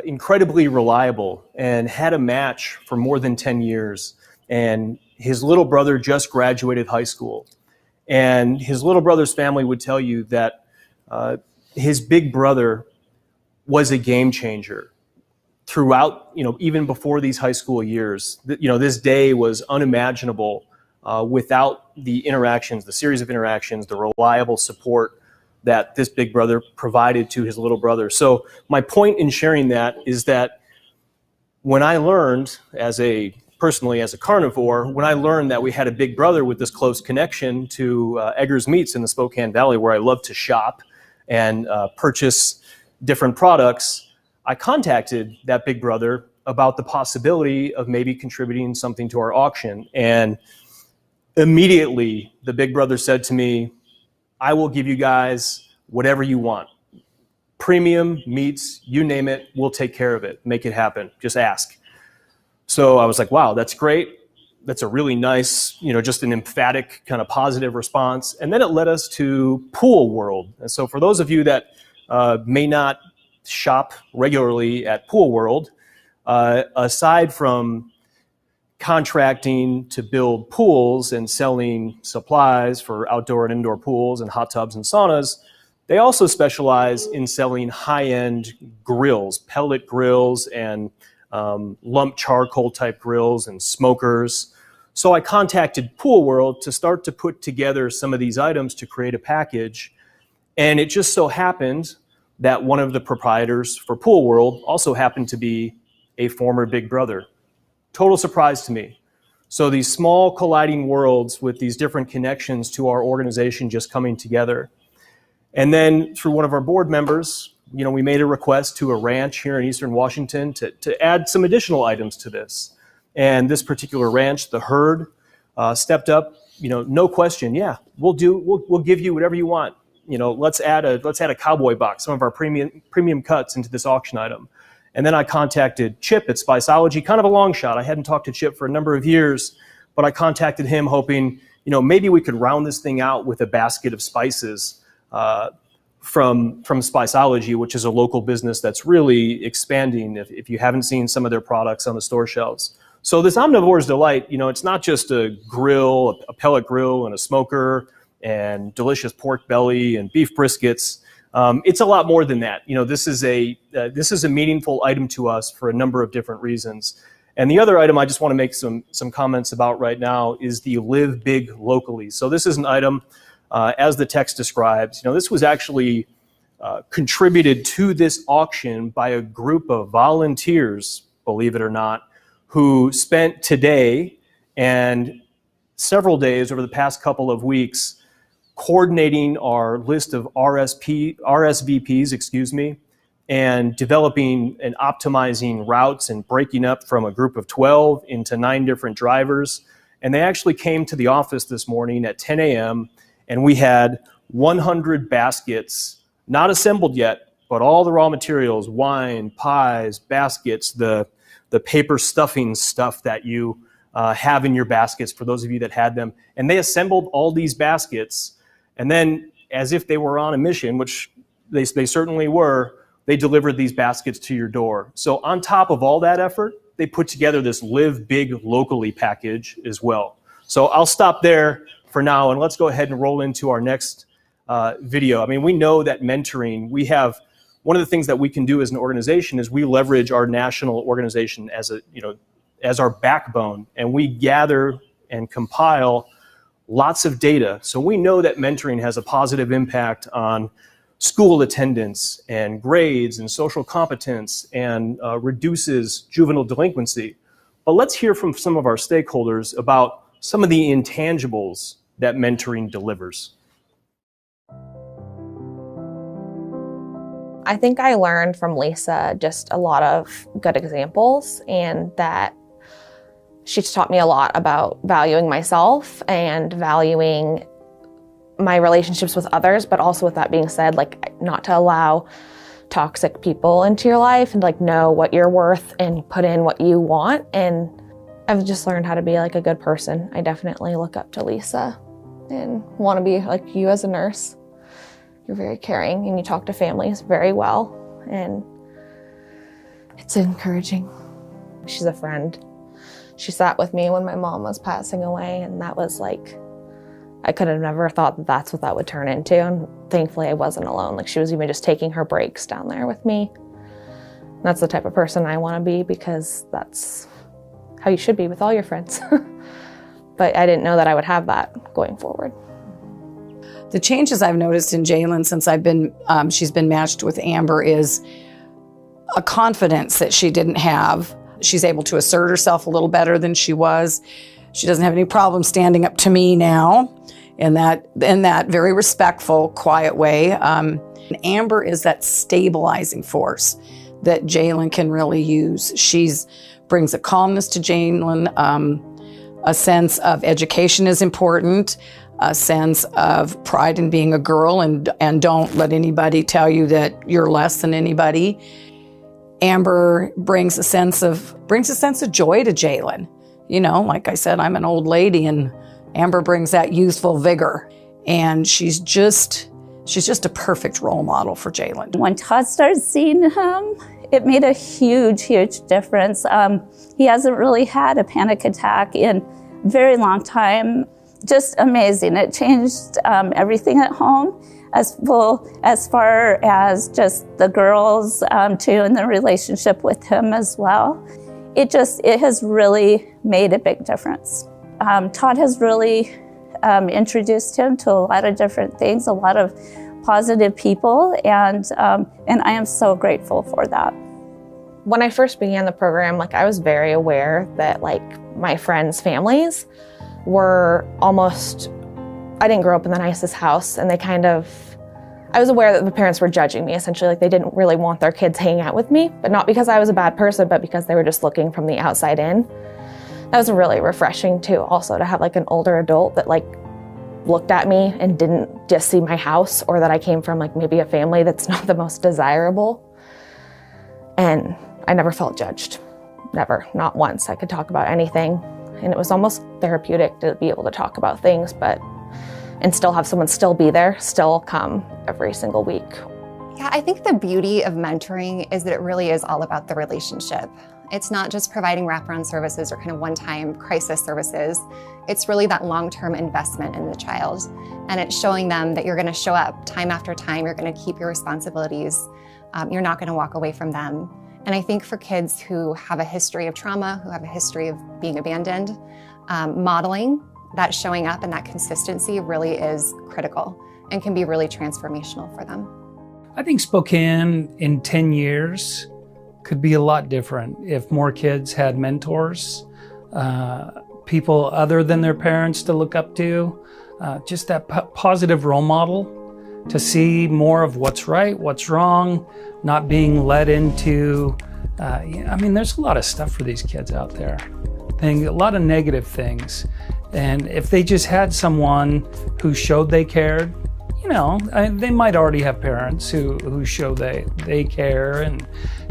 incredibly reliable, and had a match for more than 10 years. And his little brother just graduated high school. And his little brother's family would tell you that his big brother was a game changer throughout, you know, even before these high school years. You know, this day was unimaginable without the interactions, the series of interactions, the reliable support that this big brother provided to his little brother. So my point in sharing that is that when I learned personally as a carnivore, when I learned that we had a big brother with this close connection to Eggers Meats in the Spokane Valley, where I love to shop and purchase different products, I contacted that big brother about the possibility of maybe contributing something to our auction. And immediately the big brother said to me, I will give you guys whatever you want. Premium, meats, you name it, we'll take care of it. Make it happen. Just ask. So I was like, wow, that's great. That's a really nice, you know, just an emphatic kind of positive response. And then it led us to Pool World. And so for those of you that may not shop regularly at Pool World, aside from contracting to build pools and selling supplies for outdoor and indoor pools and hot tubs and saunas, they also specialize in selling high-end grills, pellet grills and lump charcoal type grills and smokers. So I contacted Pool World to start to put together some of these items to create a package. And it just so happened that one of the proprietors for Pool World also happened to be a former big brother. Total surprise to me. So these small colliding worlds with these different connections to our organization just coming together. And then through one of our board members, you know, we made a request to a ranch here in Eastern Washington to add some additional items to this. And this particular ranch, the herd, stepped up, you know, no question. Yeah, we'll give you whatever you want. You know, let's add a cowboy box, some of our premium cuts into this auction item. And then I contacted Chip at Spiceology, kind of a long shot. I hadn't talked to Chip for a number of years, but I contacted him hoping, you know, maybe we could round this thing out with a basket of spices from Spiceology, which is a local business that's really expanding if you haven't seen some of their products on the store shelves. So this Omnivore's Delight, it's not just a grill, a pellet grill and a smoker and delicious pork belly and beef briskets. It's a lot more than that. This is a meaningful item to us for a number of different reasons. And the other item I just want to make some comments about right now is the Live Big Locally. So this is an item, as the text describes, this was actually contributed to this auction by a group of volunteers, believe it or not, who spent today and several days over the past couple of weeks coordinating our list of RSVPs, and developing and optimizing routes and breaking up from a group of 12 into 9 different drivers. And they actually came to the office this morning at 10 a.m. and we had 100 baskets, not assembled yet, but all the raw materials, wine, pies, baskets, the paper stuffing stuff that you have in your baskets for those of you that had them. And they assembled all these baskets, and then as if they were on a mission, which they certainly were, they delivered these baskets to your door. So on top of all that effort, they put together this Live Big Locally package as well. So I'll stop there for now, and let's go ahead and roll into our next video. I mean, we know that mentoring, one of the things that we can do as an organization is we leverage our national organization as our backbone, and we gather and compile lots of data. So we know that mentoring has a positive impact on school attendance and grades and social competence and reduces juvenile delinquency. But let's hear from some of our stakeholders about some of the intangibles that mentoring delivers. I think I learned from Lisa just a lot of good examples, and that she's taught me a lot about valuing myself and valuing my relationships with others, but also, with that being said, not to allow toxic people into your life, and know what you're worth and put in what you want. And I've just learned how to be a good person. I definitely look up to Lisa and want to be like you as a nurse. You're very caring and you talk to families very well, and it's encouraging. She's a friend. She sat with me when my mom was passing away, and that was I could have never thought that that's what that would turn into, and thankfully I wasn't alone. She was even just taking her breaks down there with me. And that's the type of person I want to be, because that's how you should be with all your friends. But I didn't know that I would have that going forward. The changes I've noticed in Jalen since she's been matched with Amber is a confidence that she didn't have. She's able to assert herself a little better than she was. She doesn't have any problem standing up to me now in that very respectful, quiet way. Amber is that stabilizing force that Jalen can really use. She brings a calmness to Jalen, a sense of education is important, a sense of pride in being a girl, and don't let anybody tell you that you're less than anybody. Amber brings a sense of joy to Jalen. Like I said, I'm an old lady, and Amber brings that youthful vigor, and she's just a perfect role model for Jalen. When Todd started seeing him, it made a huge, huge difference. He hasn't really had a panic attack in a very long time. Just amazing. It changed everything at home, as far as just the girls too, and the relationship with him as well. It has really made a big difference. Todd has really introduced him to a lot of different things, a lot of positive people, and I am so grateful for that. When I first began the program, I was very aware that my friends' families were almost, I didn't grow up in the nicest house, and I was aware that the parents were judging me, essentially. They didn't really want their kids hanging out with me, but not because I was a bad person, but because they were just looking from the outside in. That was really refreshing too, also, to have an older adult that looked at me and didn't just see my house, or that I came from maybe a family that's not the most desirable. And I never felt judged. Never, not once. I could talk about anything, and it was almost therapeutic to be able to talk about things, but and still have someone still be there, still come every single week. Yeah, I think the beauty of mentoring is that it really is all about the relationship. It's not just providing wraparound services or kind of one-time crisis services. It's really that long-term investment in the child. And it's showing them that you're going to show up time after time, you're going to keep your responsibilities, you're not going to walk away from them. And I think for kids who have a history of trauma, who have a history of being abandoned, modeling that showing up and that consistency really is critical and can be really transformational for them. I think Spokane in 10 years could be a lot different if more kids had mentors, people other than their parents to look up to, just that positive role model to see more of what's right, what's wrong, not being led into, I mean, there's a lot of stuff for these kids out there, a lot of negative things. And if they just had someone who showed they cared, you know, they might already have parents who show they care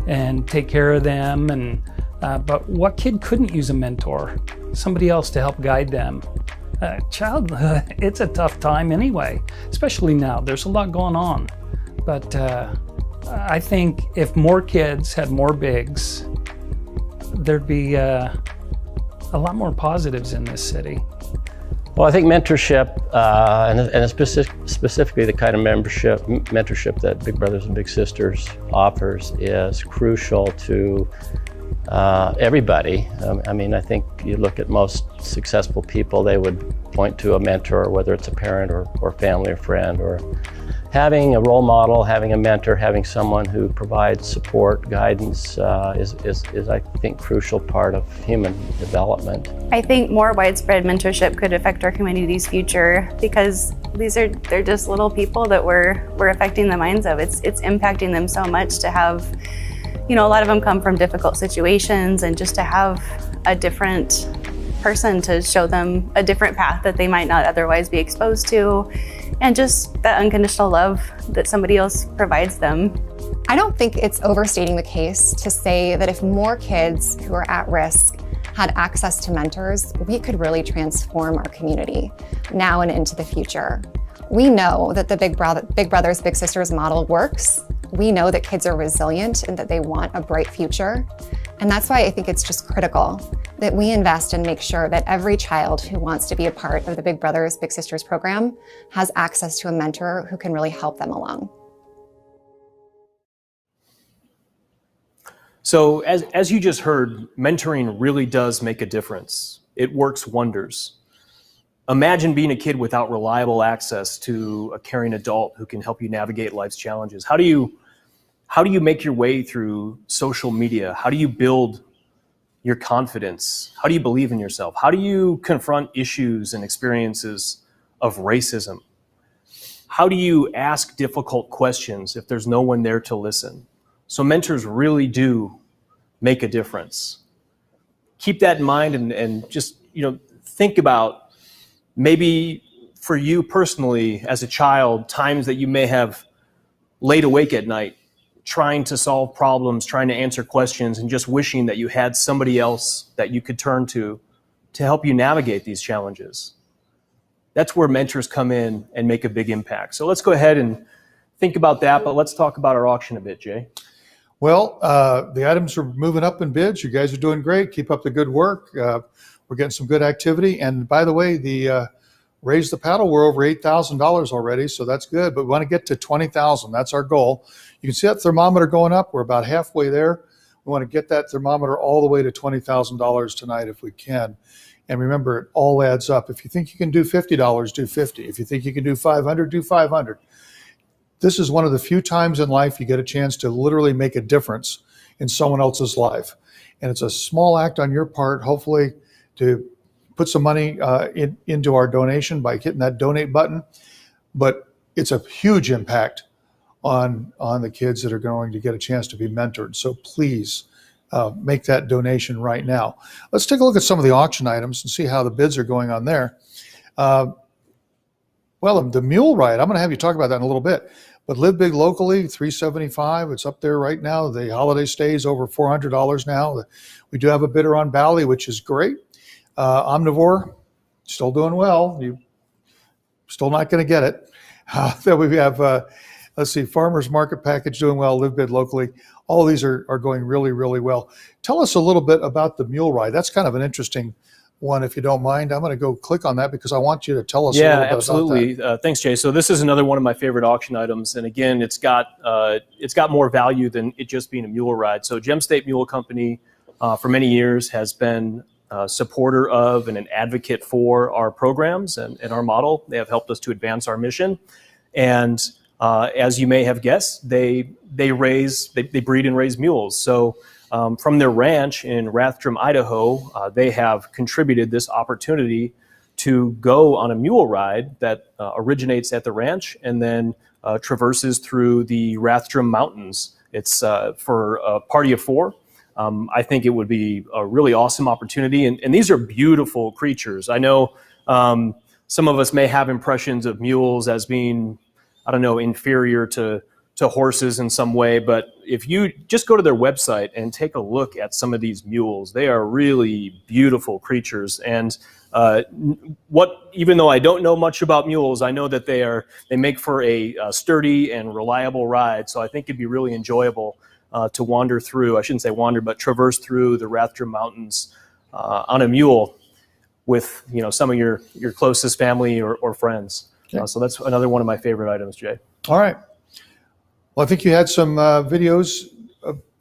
and take care of them. And but what kid couldn't use a mentor, somebody else to help guide them? Childhood, it's a tough time anyway, especially now. There's a lot going on. But I think if more kids had more bigs, there'd be a lot more positives in this city. Well, I think mentorship, and specifically the kind of mentorship that Big Brothers and Big Sisters offers is crucial to everybody. I mean, I think you look at most successful people, they would point to a mentor, whether it's a parent or family or friend, or having a role model, having a mentor, having someone who provides support, guidance is I think, crucial part of human development. I think more widespread mentorship could affect our community's future because they're just little people that we're affecting the minds of. It's impacting them so much to have, you know, a lot of them come from difficult situations, and just to have a different person to show them a different path that they might not otherwise be exposed to, and just that unconditional love that somebody else provides them. I don't think it's overstating the case to say that if more kids who are at risk had access to mentors, we could really transform our community now and into the future. We know that the Big Brothers, Big Sisters model works. We know that kids are resilient and that they want a bright future. And that's why I think it's just critical that we invest and make sure that every child who wants to be a part of the Big Brothers, Big Sisters program has access to a mentor who can really help them along. So as you just heard, mentoring really does make a difference. It works wonders. Imagine being a kid without reliable access to a caring adult who can help you navigate life's challenges. How do you make your way through social media? How do you build your confidence? How do you believe in yourself? How do you confront issues and experiences of racism? How do you ask difficult questions if there's no one there to listen? So mentors really do make a difference. Keep that in mind and just, think about maybe for you personally as a child, times that you may have laid awake at night trying to solve problems, trying to answer questions, and just wishing that you had somebody else that you could turn to help you navigate these challenges. That's where mentors come in and make a big impact. So let's go ahead and think about that, but let's talk about our auction a bit, Jay. Well, the items are moving up in bids. You guys are doing great. Keep up the good work. We're getting some good activity. And by the way, the Raise the Paddle, we're over $8,000 already, so that's good. But we want to get to $20,000. That's our goal. You can see that thermometer going up. We're about halfway there. We want to get that thermometer all the way to $20,000 tonight if we can. And remember, it all adds up. If you think you can do $50, do $50. If you think you can do $500, do $500. This is one of the few times in life you get a chance to literally make a difference in someone else's life. And it's a small act on your part, hopefully, to put some money into our donation by hitting that donate button. But it's a huge impact on the kids that are going to get a chance to be mentored. So please make that donation right now. Let's take a look at some of the auction items and see how the bids are going on there. Well, the mule ride, I'm going to have you talk about that in a little bit. But Live Big Locally, $375. It's up there right now. The holiday stay is over $400 now. We do have a bidder on Bally, which is great. Omnivore, still doing well. You Still not going to get it. Then we have, let's see, Farmers Market Package doing well, Live Bid Locally. All of these are going really, really well. Tell us a little bit about the mule ride. That's kind of an interesting one, if you don't mind. I'm going to go click on that because I want you to tell us a little bit absolutely. about that. Thanks, Jay. So this is another one of my favorite auction items, and again, it's got more value than it just being a mule ride. So Gem State Mule Company, for many years, has been a supporter of and an advocate for our programs and our model. They have helped us to advance our mission, and as you may have guessed, they breed and raise mules. So from their ranch in Rathdrum, Idaho, they have contributed this opportunity to go on a mule ride that originates at the ranch and then traverses through the Rathdrum Mountains. It's for a party of 4. I think it would be a really awesome opportunity. And these are beautiful creatures. I know some of us may have impressions of mules as being, I don't know, inferior to horses in some way, but if you just go to their website and take a look at some of these mules, they are really beautiful creatures. And even though I don't know much about mules, I know that they make for a sturdy and reliable ride. So I think it'd be really enjoyable to wander through, I shouldn't say wander, but traverse through the Rathdrum Mountains on a mule with some of your closest family or friends. Okay. So that's another one of my favorite items, Jay. All right. Well, I think you had some videos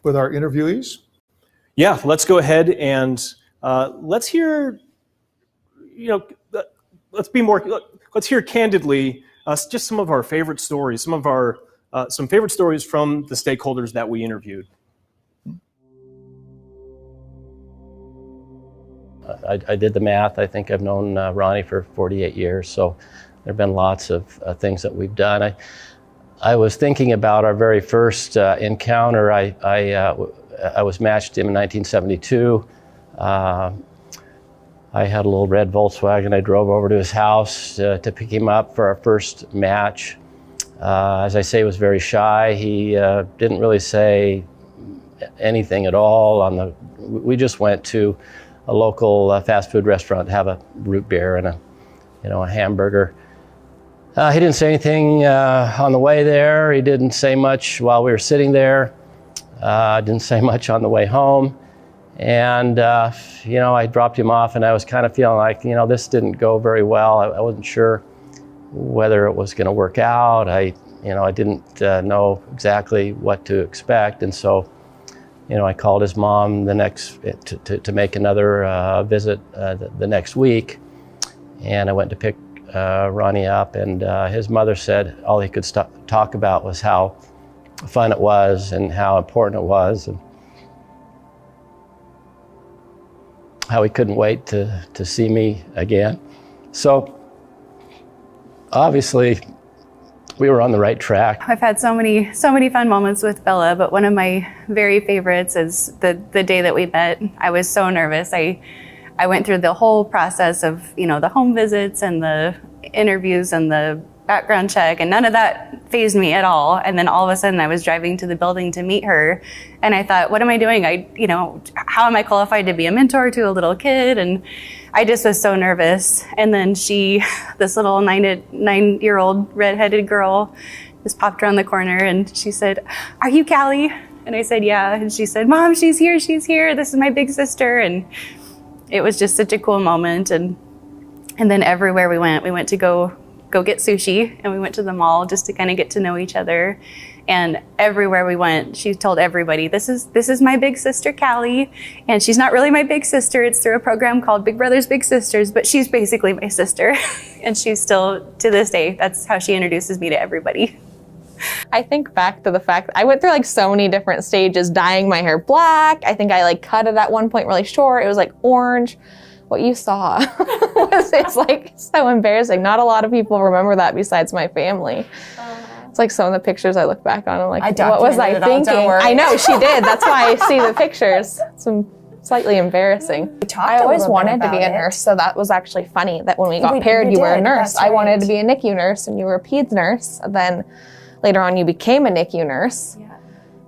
with our interviewees. Yeah, let's go ahead and let's hear, let's hear candidly just some of our favorite stories, some favorite stories from the stakeholders that we interviewed. I did the math. I think I've known Ronnie for 48 years, so there have been lots of things that we've done. I was thinking about our very first encounter. I was matched him in 1972. I had a little red Volkswagen. I drove over to his house to pick him up for our first match. As I say, he was very shy. He didn't really say anything at all. We just went to a local fast food restaurant to have a root beer and a hamburger. He didn't say anything on the way there. He didn't say much while we were sitting there. Didn't say much on the way home. And, I dropped him off and I was kind of feeling like, this didn't go very well. I wasn't sure whether it was going to work out. I didn't know exactly what to expect. And so, I called his mom to make another visit the next week. And I went to pick Ronnie up, and his mother said all he could talk about was how fun it was and how important it was and how he couldn't wait to see me again. So obviously we were on the right track. I've had so many fun moments with Bella, but one of my very favorites is the day that we met. I was so nervous. I went through the whole process of, the home visits and the interviews and the background check, and none of that fazed me at all. And then all of a sudden I was driving to the building to meet her, and I thought, what am I doing? How am I qualified to be a mentor to a little kid? And I just was so nervous. And then this little 9-year-old redheaded girl just popped around the corner and she said, "Are you Callie?" And I said, "Yeah." And she said, "Mom, she's here. This is my big sister." And it was just such a cool moment. And then everywhere we went to go get sushi, and we went to the mall just to kind of get to know each other. And everywhere we went, she told everybody, this is my big sister, Callie. And she's not really my big sister. It's through a program called Big Brothers Big Sisters, but she's basically my sister. And she's still, to this day, that's how she introduces me to everybody. I think back to the fact that I went through so many different stages, dyeing my hair black. I think I cut it at one point really short. It was orange. What you saw it's so embarrassing. Not a lot of people remember that besides my family. It's some of the pictures I look back on. I'm what was I thinking? I know, she did. That's why I see the pictures. It's slightly embarrassing. I always wanted to be a nurse, so that was actually funny that when we got paired, you were a nurse. I wanted to be a NICU nurse, and you were a peds nurse. And then later on, you became a NICU nurse. Yeah.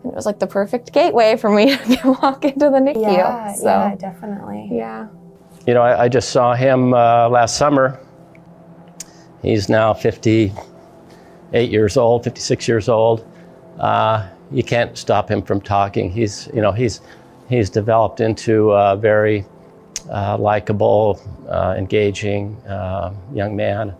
And it was the perfect gateway for me to walk into the NICU. Yeah, definitely. Yeah. I just saw him last summer, He's now 58 years old, 56 years old. You can't stop him from talking. He's developed into a very likable, engaging young man.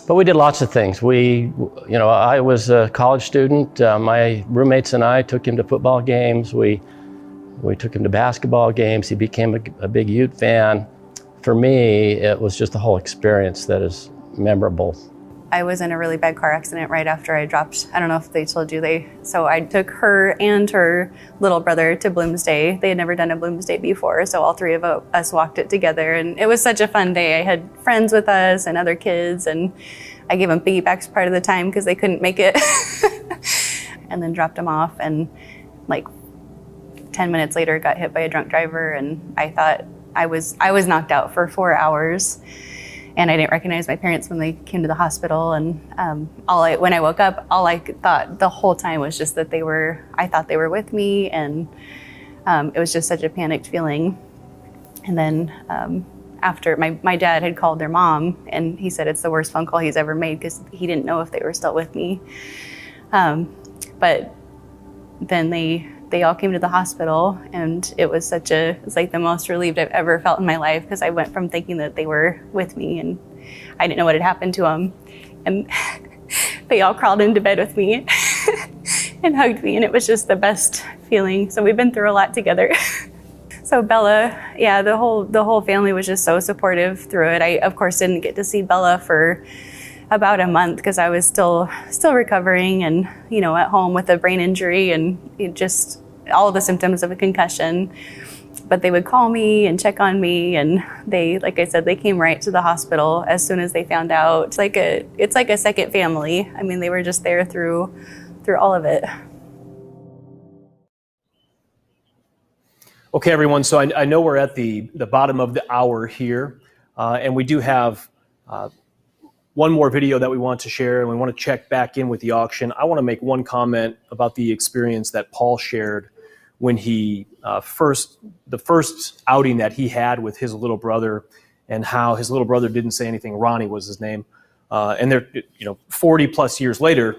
But we did lots of things. I was a college student. My roommates and I took him to football games. We took him to basketball games. He became a big Ute fan. For me, it was just the whole experience that is memorable. I was in a really bad car accident right after I dropped, I don't know if they told you, so I took her and her little brother to Bloomsday. They had never done a Bloomsday before, so all three of us walked it together, and it was such a fun day. I had friends with us and other kids, and I gave them piggybacks part of the time because they couldn't make it, and then dropped them off, and like 10 minutes later got hit by a drunk driver, and I thought I was knocked out for 4 hours. And I didn't recognize my parents when they came to the hospital. And when I woke up, all I thought the whole time was just that I thought they were with me. And it was just such a panicked feeling. And then after my dad had called their mom, and he said it's the worst phone call he's ever made because he didn't know if they were still with me. But then they all came to the hospital, and it's like the most relieved I've ever felt in my life, because I went from thinking that they were with me and I didn't know what had happened to them. And they all crawled into bed with me and hugged me, and it was just the best feeling. So we've been through a lot together. So Bella, yeah, the whole family was just so supportive through it. I, of course, didn't get to see Bella for about a month because I was still recovering and, at home with a brain injury and just all the symptoms of a concussion. But they would call me and check on me, and like I said, they came right to the hospital as soon as they found out. It's like a second family. I mean, they were just there through all of it. Okay, everyone, so I know we're at the bottom of the hour here, and we do have one more video that we want to share, and we want to check back in with the auction. I want to make one comment about the experience that Paul shared when he the first outing that he had with his little brother, and how his little brother didn't say anything. Ronnie was his name, and they're 40 plus years later,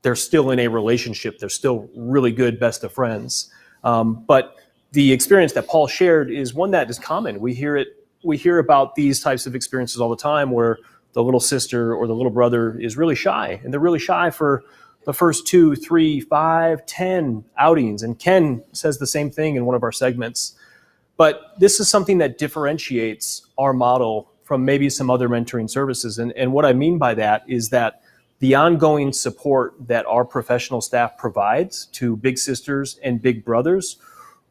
they're still in a relationship. They're still really good, best of friends. But the experience that Paul shared is one that is common. We hear about these types of experiences all the time, where the little sister or the little brother is really shy, and they're really shy for the first 2, 3, 5, 10 outings. And Ken says the same thing in one of our segments. But this is something that differentiates our model from maybe some other mentoring services. And what I mean by that is that the ongoing support that our professional staff provides to big sisters and big brothers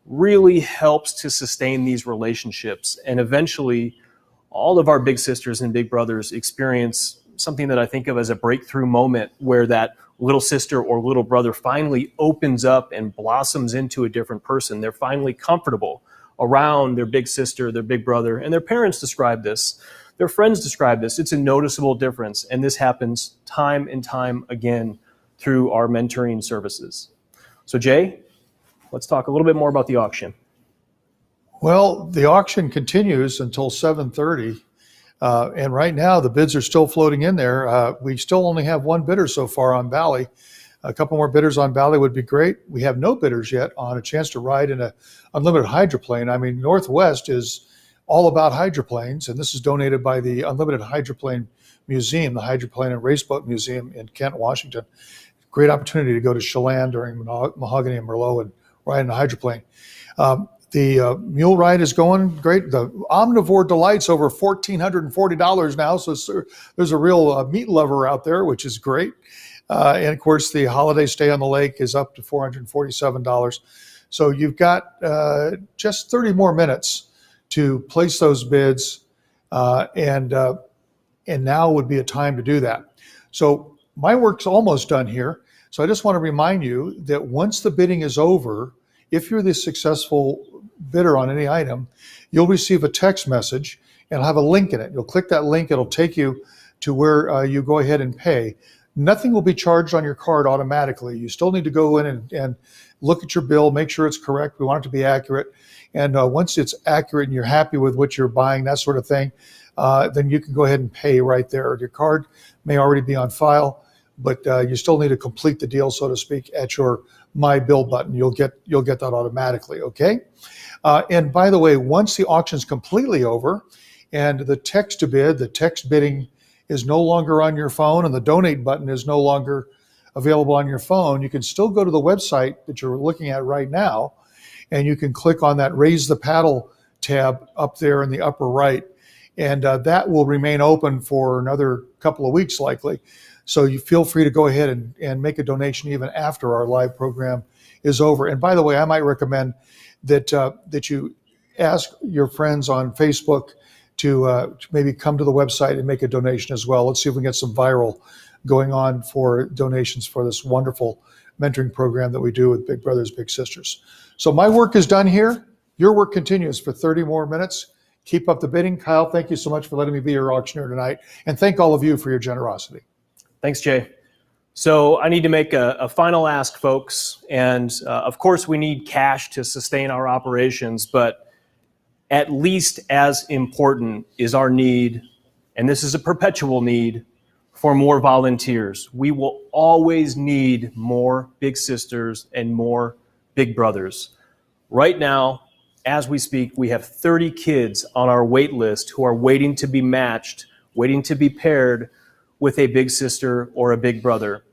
really helps to sustain these relationships. And eventually, all of our big sisters and big brothers experience something that I think of as a breakthrough moment, where that little sister or little brother finally opens up and blossoms into a different person. They're finally comfortable around their big sister, their big brother, and their parents describe this. Their friends describe this. It's a noticeable difference, and this happens time and time again through our mentoring services. So Jay, let's talk a little bit more about the auction. Well, the auction continues until 7:30, and right now the bids are still floating in there. We still only have one bidder so far on Valley. A couple more bidders on Valley would be great. We have no bidders yet on a chance to ride in an unlimited hydroplane. I mean, Northwest is all about hydroplanes, and this is donated by the Unlimited Hydroplane Museum, the Hydroplane and Raceboat Museum in Kent, Washington. Great opportunity to go to Chelan during Mahogany and Merlot and ride in a hydroplane. The mule ride is going great. The Omnivore Delight's over $1,440 now, so there's a real meat lover out there, which is great. And of course, the holiday stay on the lake is up to $447. So you've got just 30 more minutes to place those bids, and now would be a time to do that. So my work's almost done here. So I just want to remind you that once the bidding is over, if you're the successful bidder on any item, you'll receive a text message and it'll have a link in it. You'll click that link, it'll take you to where you go ahead and pay. Nothing will be charged on your card automatically. You still need to go in and look at your bill, make sure it's correct. We want it to be accurate. And once it's accurate and you're happy with what you're buying, that sort of thing, then you can go ahead and pay right there. Your card may already be on file, but you still need to complete the deal, so to speak, at your My Bill button. You'll get that automatically, okay? And by the way, once the auction's completely over and the text to bid, the text bidding is no longer on your phone and the donate button is no longer available on your phone, you can still go to the website that you're looking at right now, and you can click on that Raise the Paddle tab up there in the upper right. And that will remain open for another couple of weeks likely. So you feel free to go ahead and make a donation even after our live program is over. And by the way, I might recommend that you ask your friends on Facebook to maybe come to the website and make a donation as well. Let's see if we can get some viral going on for donations for this wonderful mentoring program that we do with Big Brothers Big Sisters. So my work is done here. Your work continues for 30 more minutes. Keep up the bidding. Kyle, thank you so much for letting me be your auctioneer tonight. And thank all of you for your generosity. Thanks, Jay. So I need to make a final ask, folks. And of course, we need cash to sustain our operations, but at least as important is our need, and this is a perpetual need, for more volunteers. We will always need more big sisters and more big brothers. Right now, as we speak, we have 30 kids on our wait list who are waiting to be matched, waiting to be paired with a big sister or a big brother.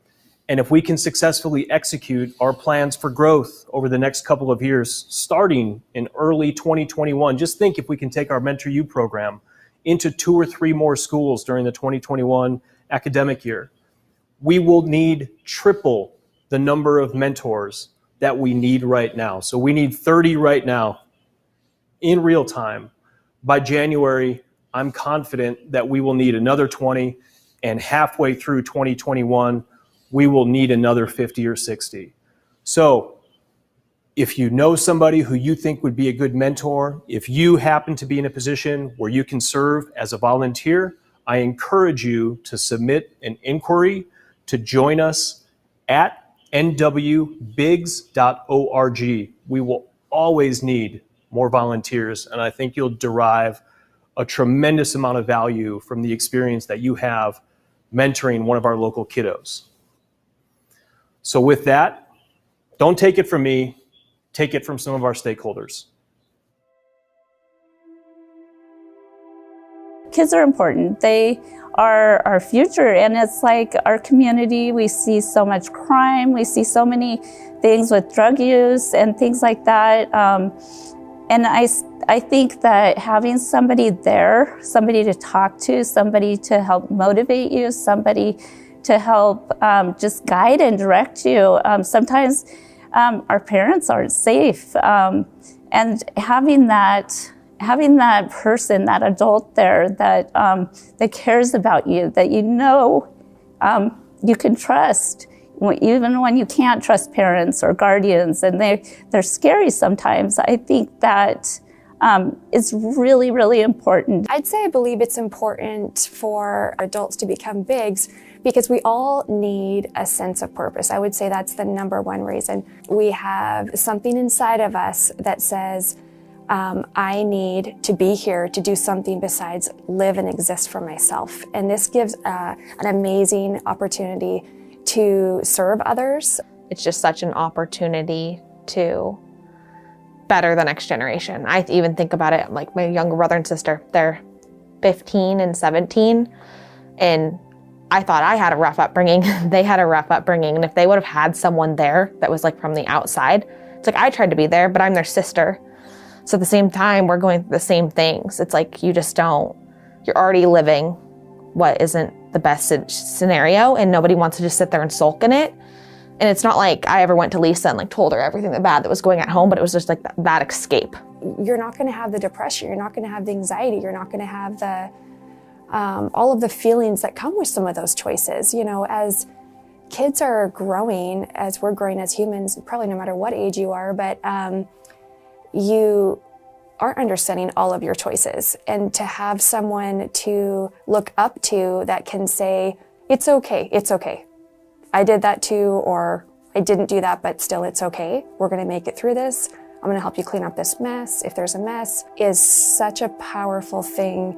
And if we can successfully execute our plans for growth over the next couple of years, starting in early 2021, just think if we can take our Mentor You program into 2 or 3 more schools during the 2021 academic year, we will need triple the number of mentors that we need right now. So we need 30 right now in real time. By January, I'm confident that we will need another 20, and halfway through 2021, we will need another 50 or 60. So if you know somebody who you think would be a good mentor, if you happen to be in a position where you can serve as a volunteer, I encourage you to submit an inquiry to join us at nwbigs.org. We will always need more volunteers, and I think you'll derive a tremendous amount of value from the experience that you have mentoring one of our local kiddos. So with that, don't take it from me, take it from some of our stakeholders. Kids are important. They are our future, and it's like our community, we see so much crime, we see so many things with drug use and things like that. And I think that having somebody there, somebody to talk to, somebody to help motivate you, somebody to help just guide and direct you. Sometimes our parents aren't safe. And having that person, that adult there that cares about you, that you know you can trust, even when you can't trust parents or guardians, and they're scary sometimes. I think that is really, really important. I'd say I believe it's important for adults to become bigs because we all need a sense of purpose. I would say that's the number one reason. We have something inside of us that says, I need to be here to do something besides live and exist for myself. And this gives an amazing opportunity to serve others. It's just such an opportunity to better the next generation. I even think about it like my younger brother and sister. They're 15 and 17, and I thought I had a rough upbringing. They had a rough upbringing, and if they would have had someone there that was like from the outside, it's like I tried to be there, but I'm their sister. So at the same time, we're going through the same things. It's like you're already living what isn't the best scenario, and nobody wants to just sit there and sulk in it. And it's not like I ever went to Lisa and like told her everything bad that was going at home, but it was just like that escape. You're not going to have the depression. You're not going to have the anxiety. You're not going to have the all of the feelings that come with some of those choices. You know, as kids are growing, as we're growing as humans, probably no matter what age you are, but you aren't understanding all of your choices. And to have someone to look up to that can say, it's okay, I did that too, or I didn't do that, but still it's okay. We're gonna make it through this. I'm gonna help you clean up this mess, if there's a mess, is such a powerful thing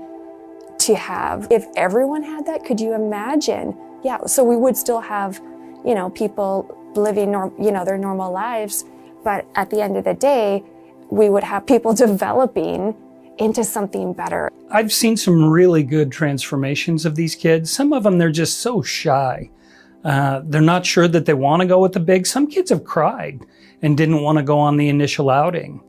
to have. If everyone had that, could you imagine? Yeah, so we would still have, you know, people living, their normal lives, but at the end of the day, we would have people developing into something better. I've seen some really good transformations of these kids. Some of them, they're just so shy. They're not sure that they want to go with the big. Some kids have cried and didn't want to go on the initial outing.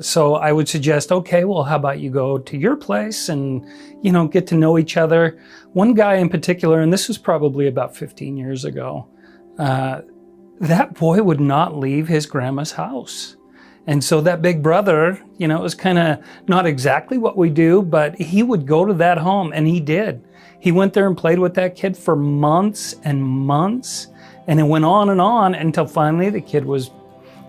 So I would suggest, okay, well, how about you go to your place and, you know, get to know each other. One guy in particular, and this was probably about 15 years ago, that boy would not leave his grandma's house. And so that big brother, you know, it was kind of not exactly what we do, but he would go to that home, and he did. He went there and played with that kid for months and months, and it went on until finally the kid was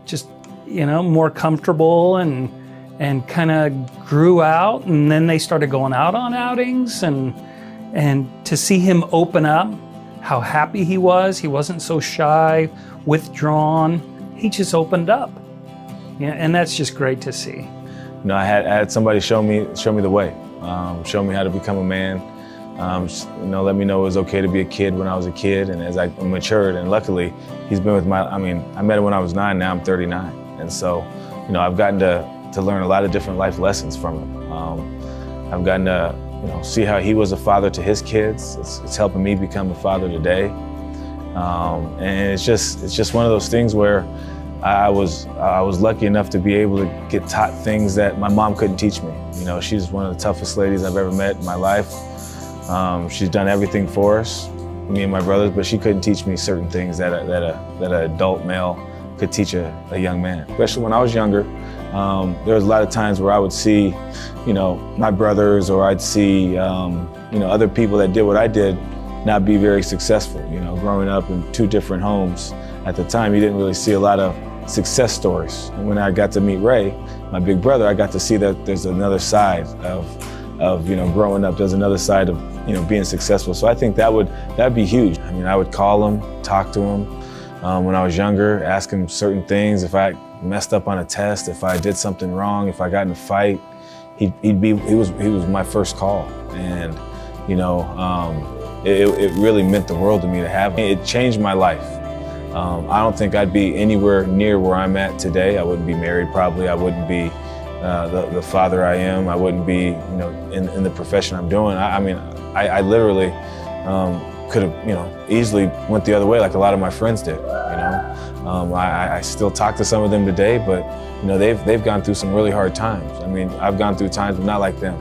just, you know, more comfortable and kind of grew out, and then they started going out on outings, and to see him open up, how happy he wasn't so shy, withdrawn, he just opened up. Yeah, and that's just great to see. You know, I had somebody show me the way, show me how to become a man. You know, let me know it was okay to be a kid when I was a kid, and as I matured, and luckily, he's been with I met him when I was 9, now I'm 39. And so, you know, I've gotten to learn a lot of different life lessons from him. I've gotten to, you know, see how he was a father to his kids. It's helping me become a father today. And it's just one of those things where I was lucky enough to be able to get taught things that my mom couldn't teach me. You know, she's one of the toughest ladies I've ever met in my life. She's done everything for us, me and my brothers, but she couldn't teach me certain things that an adult male could teach a young man. Especially when I was younger, there was a lot of times where I would see, you know, my brothers, or I'd see, you know, other people that did what I did not be very successful. You know, growing up in 2 different homes, at the time you didn't really see a lot of success stories. And when I got to meet Ray, my big brother, I got to see that there's another side of you know, growing up. There's another side of, you know, being successful. So I think that'd be huge. I mean, I would call him, talk to him when I was younger, ask him certain things. If I messed up on a test, if I did something wrong, if I got in a fight, he was my first call. And you know, it really meant the world to me to have him. It changed my life. I don't think I'd be anywhere near where I'm at today. I wouldn't be married probably. I wouldn't be the father I am. I wouldn't be, you know, in the profession I'm doing. I literally could have, you know, easily went the other way like a lot of my friends did, you know. I still talk to some of them today, but, you know, they've gone through some really hard times. I mean, I've gone through times but not like them.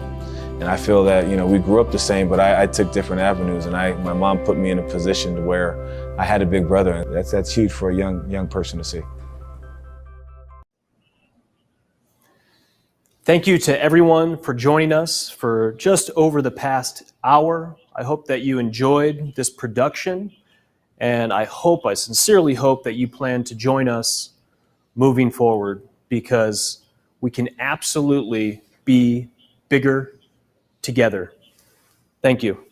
And I feel that, you know, we grew up the same, but I took different avenues, and my mom put me in a position to where I had a big brother, and that's huge for a young person to see. Thank you to everyone for joining us for just over the past hour. I hope that you enjoyed this production, and I sincerely hope that you plan to join us moving forward, because we can absolutely be bigger together. Thank you.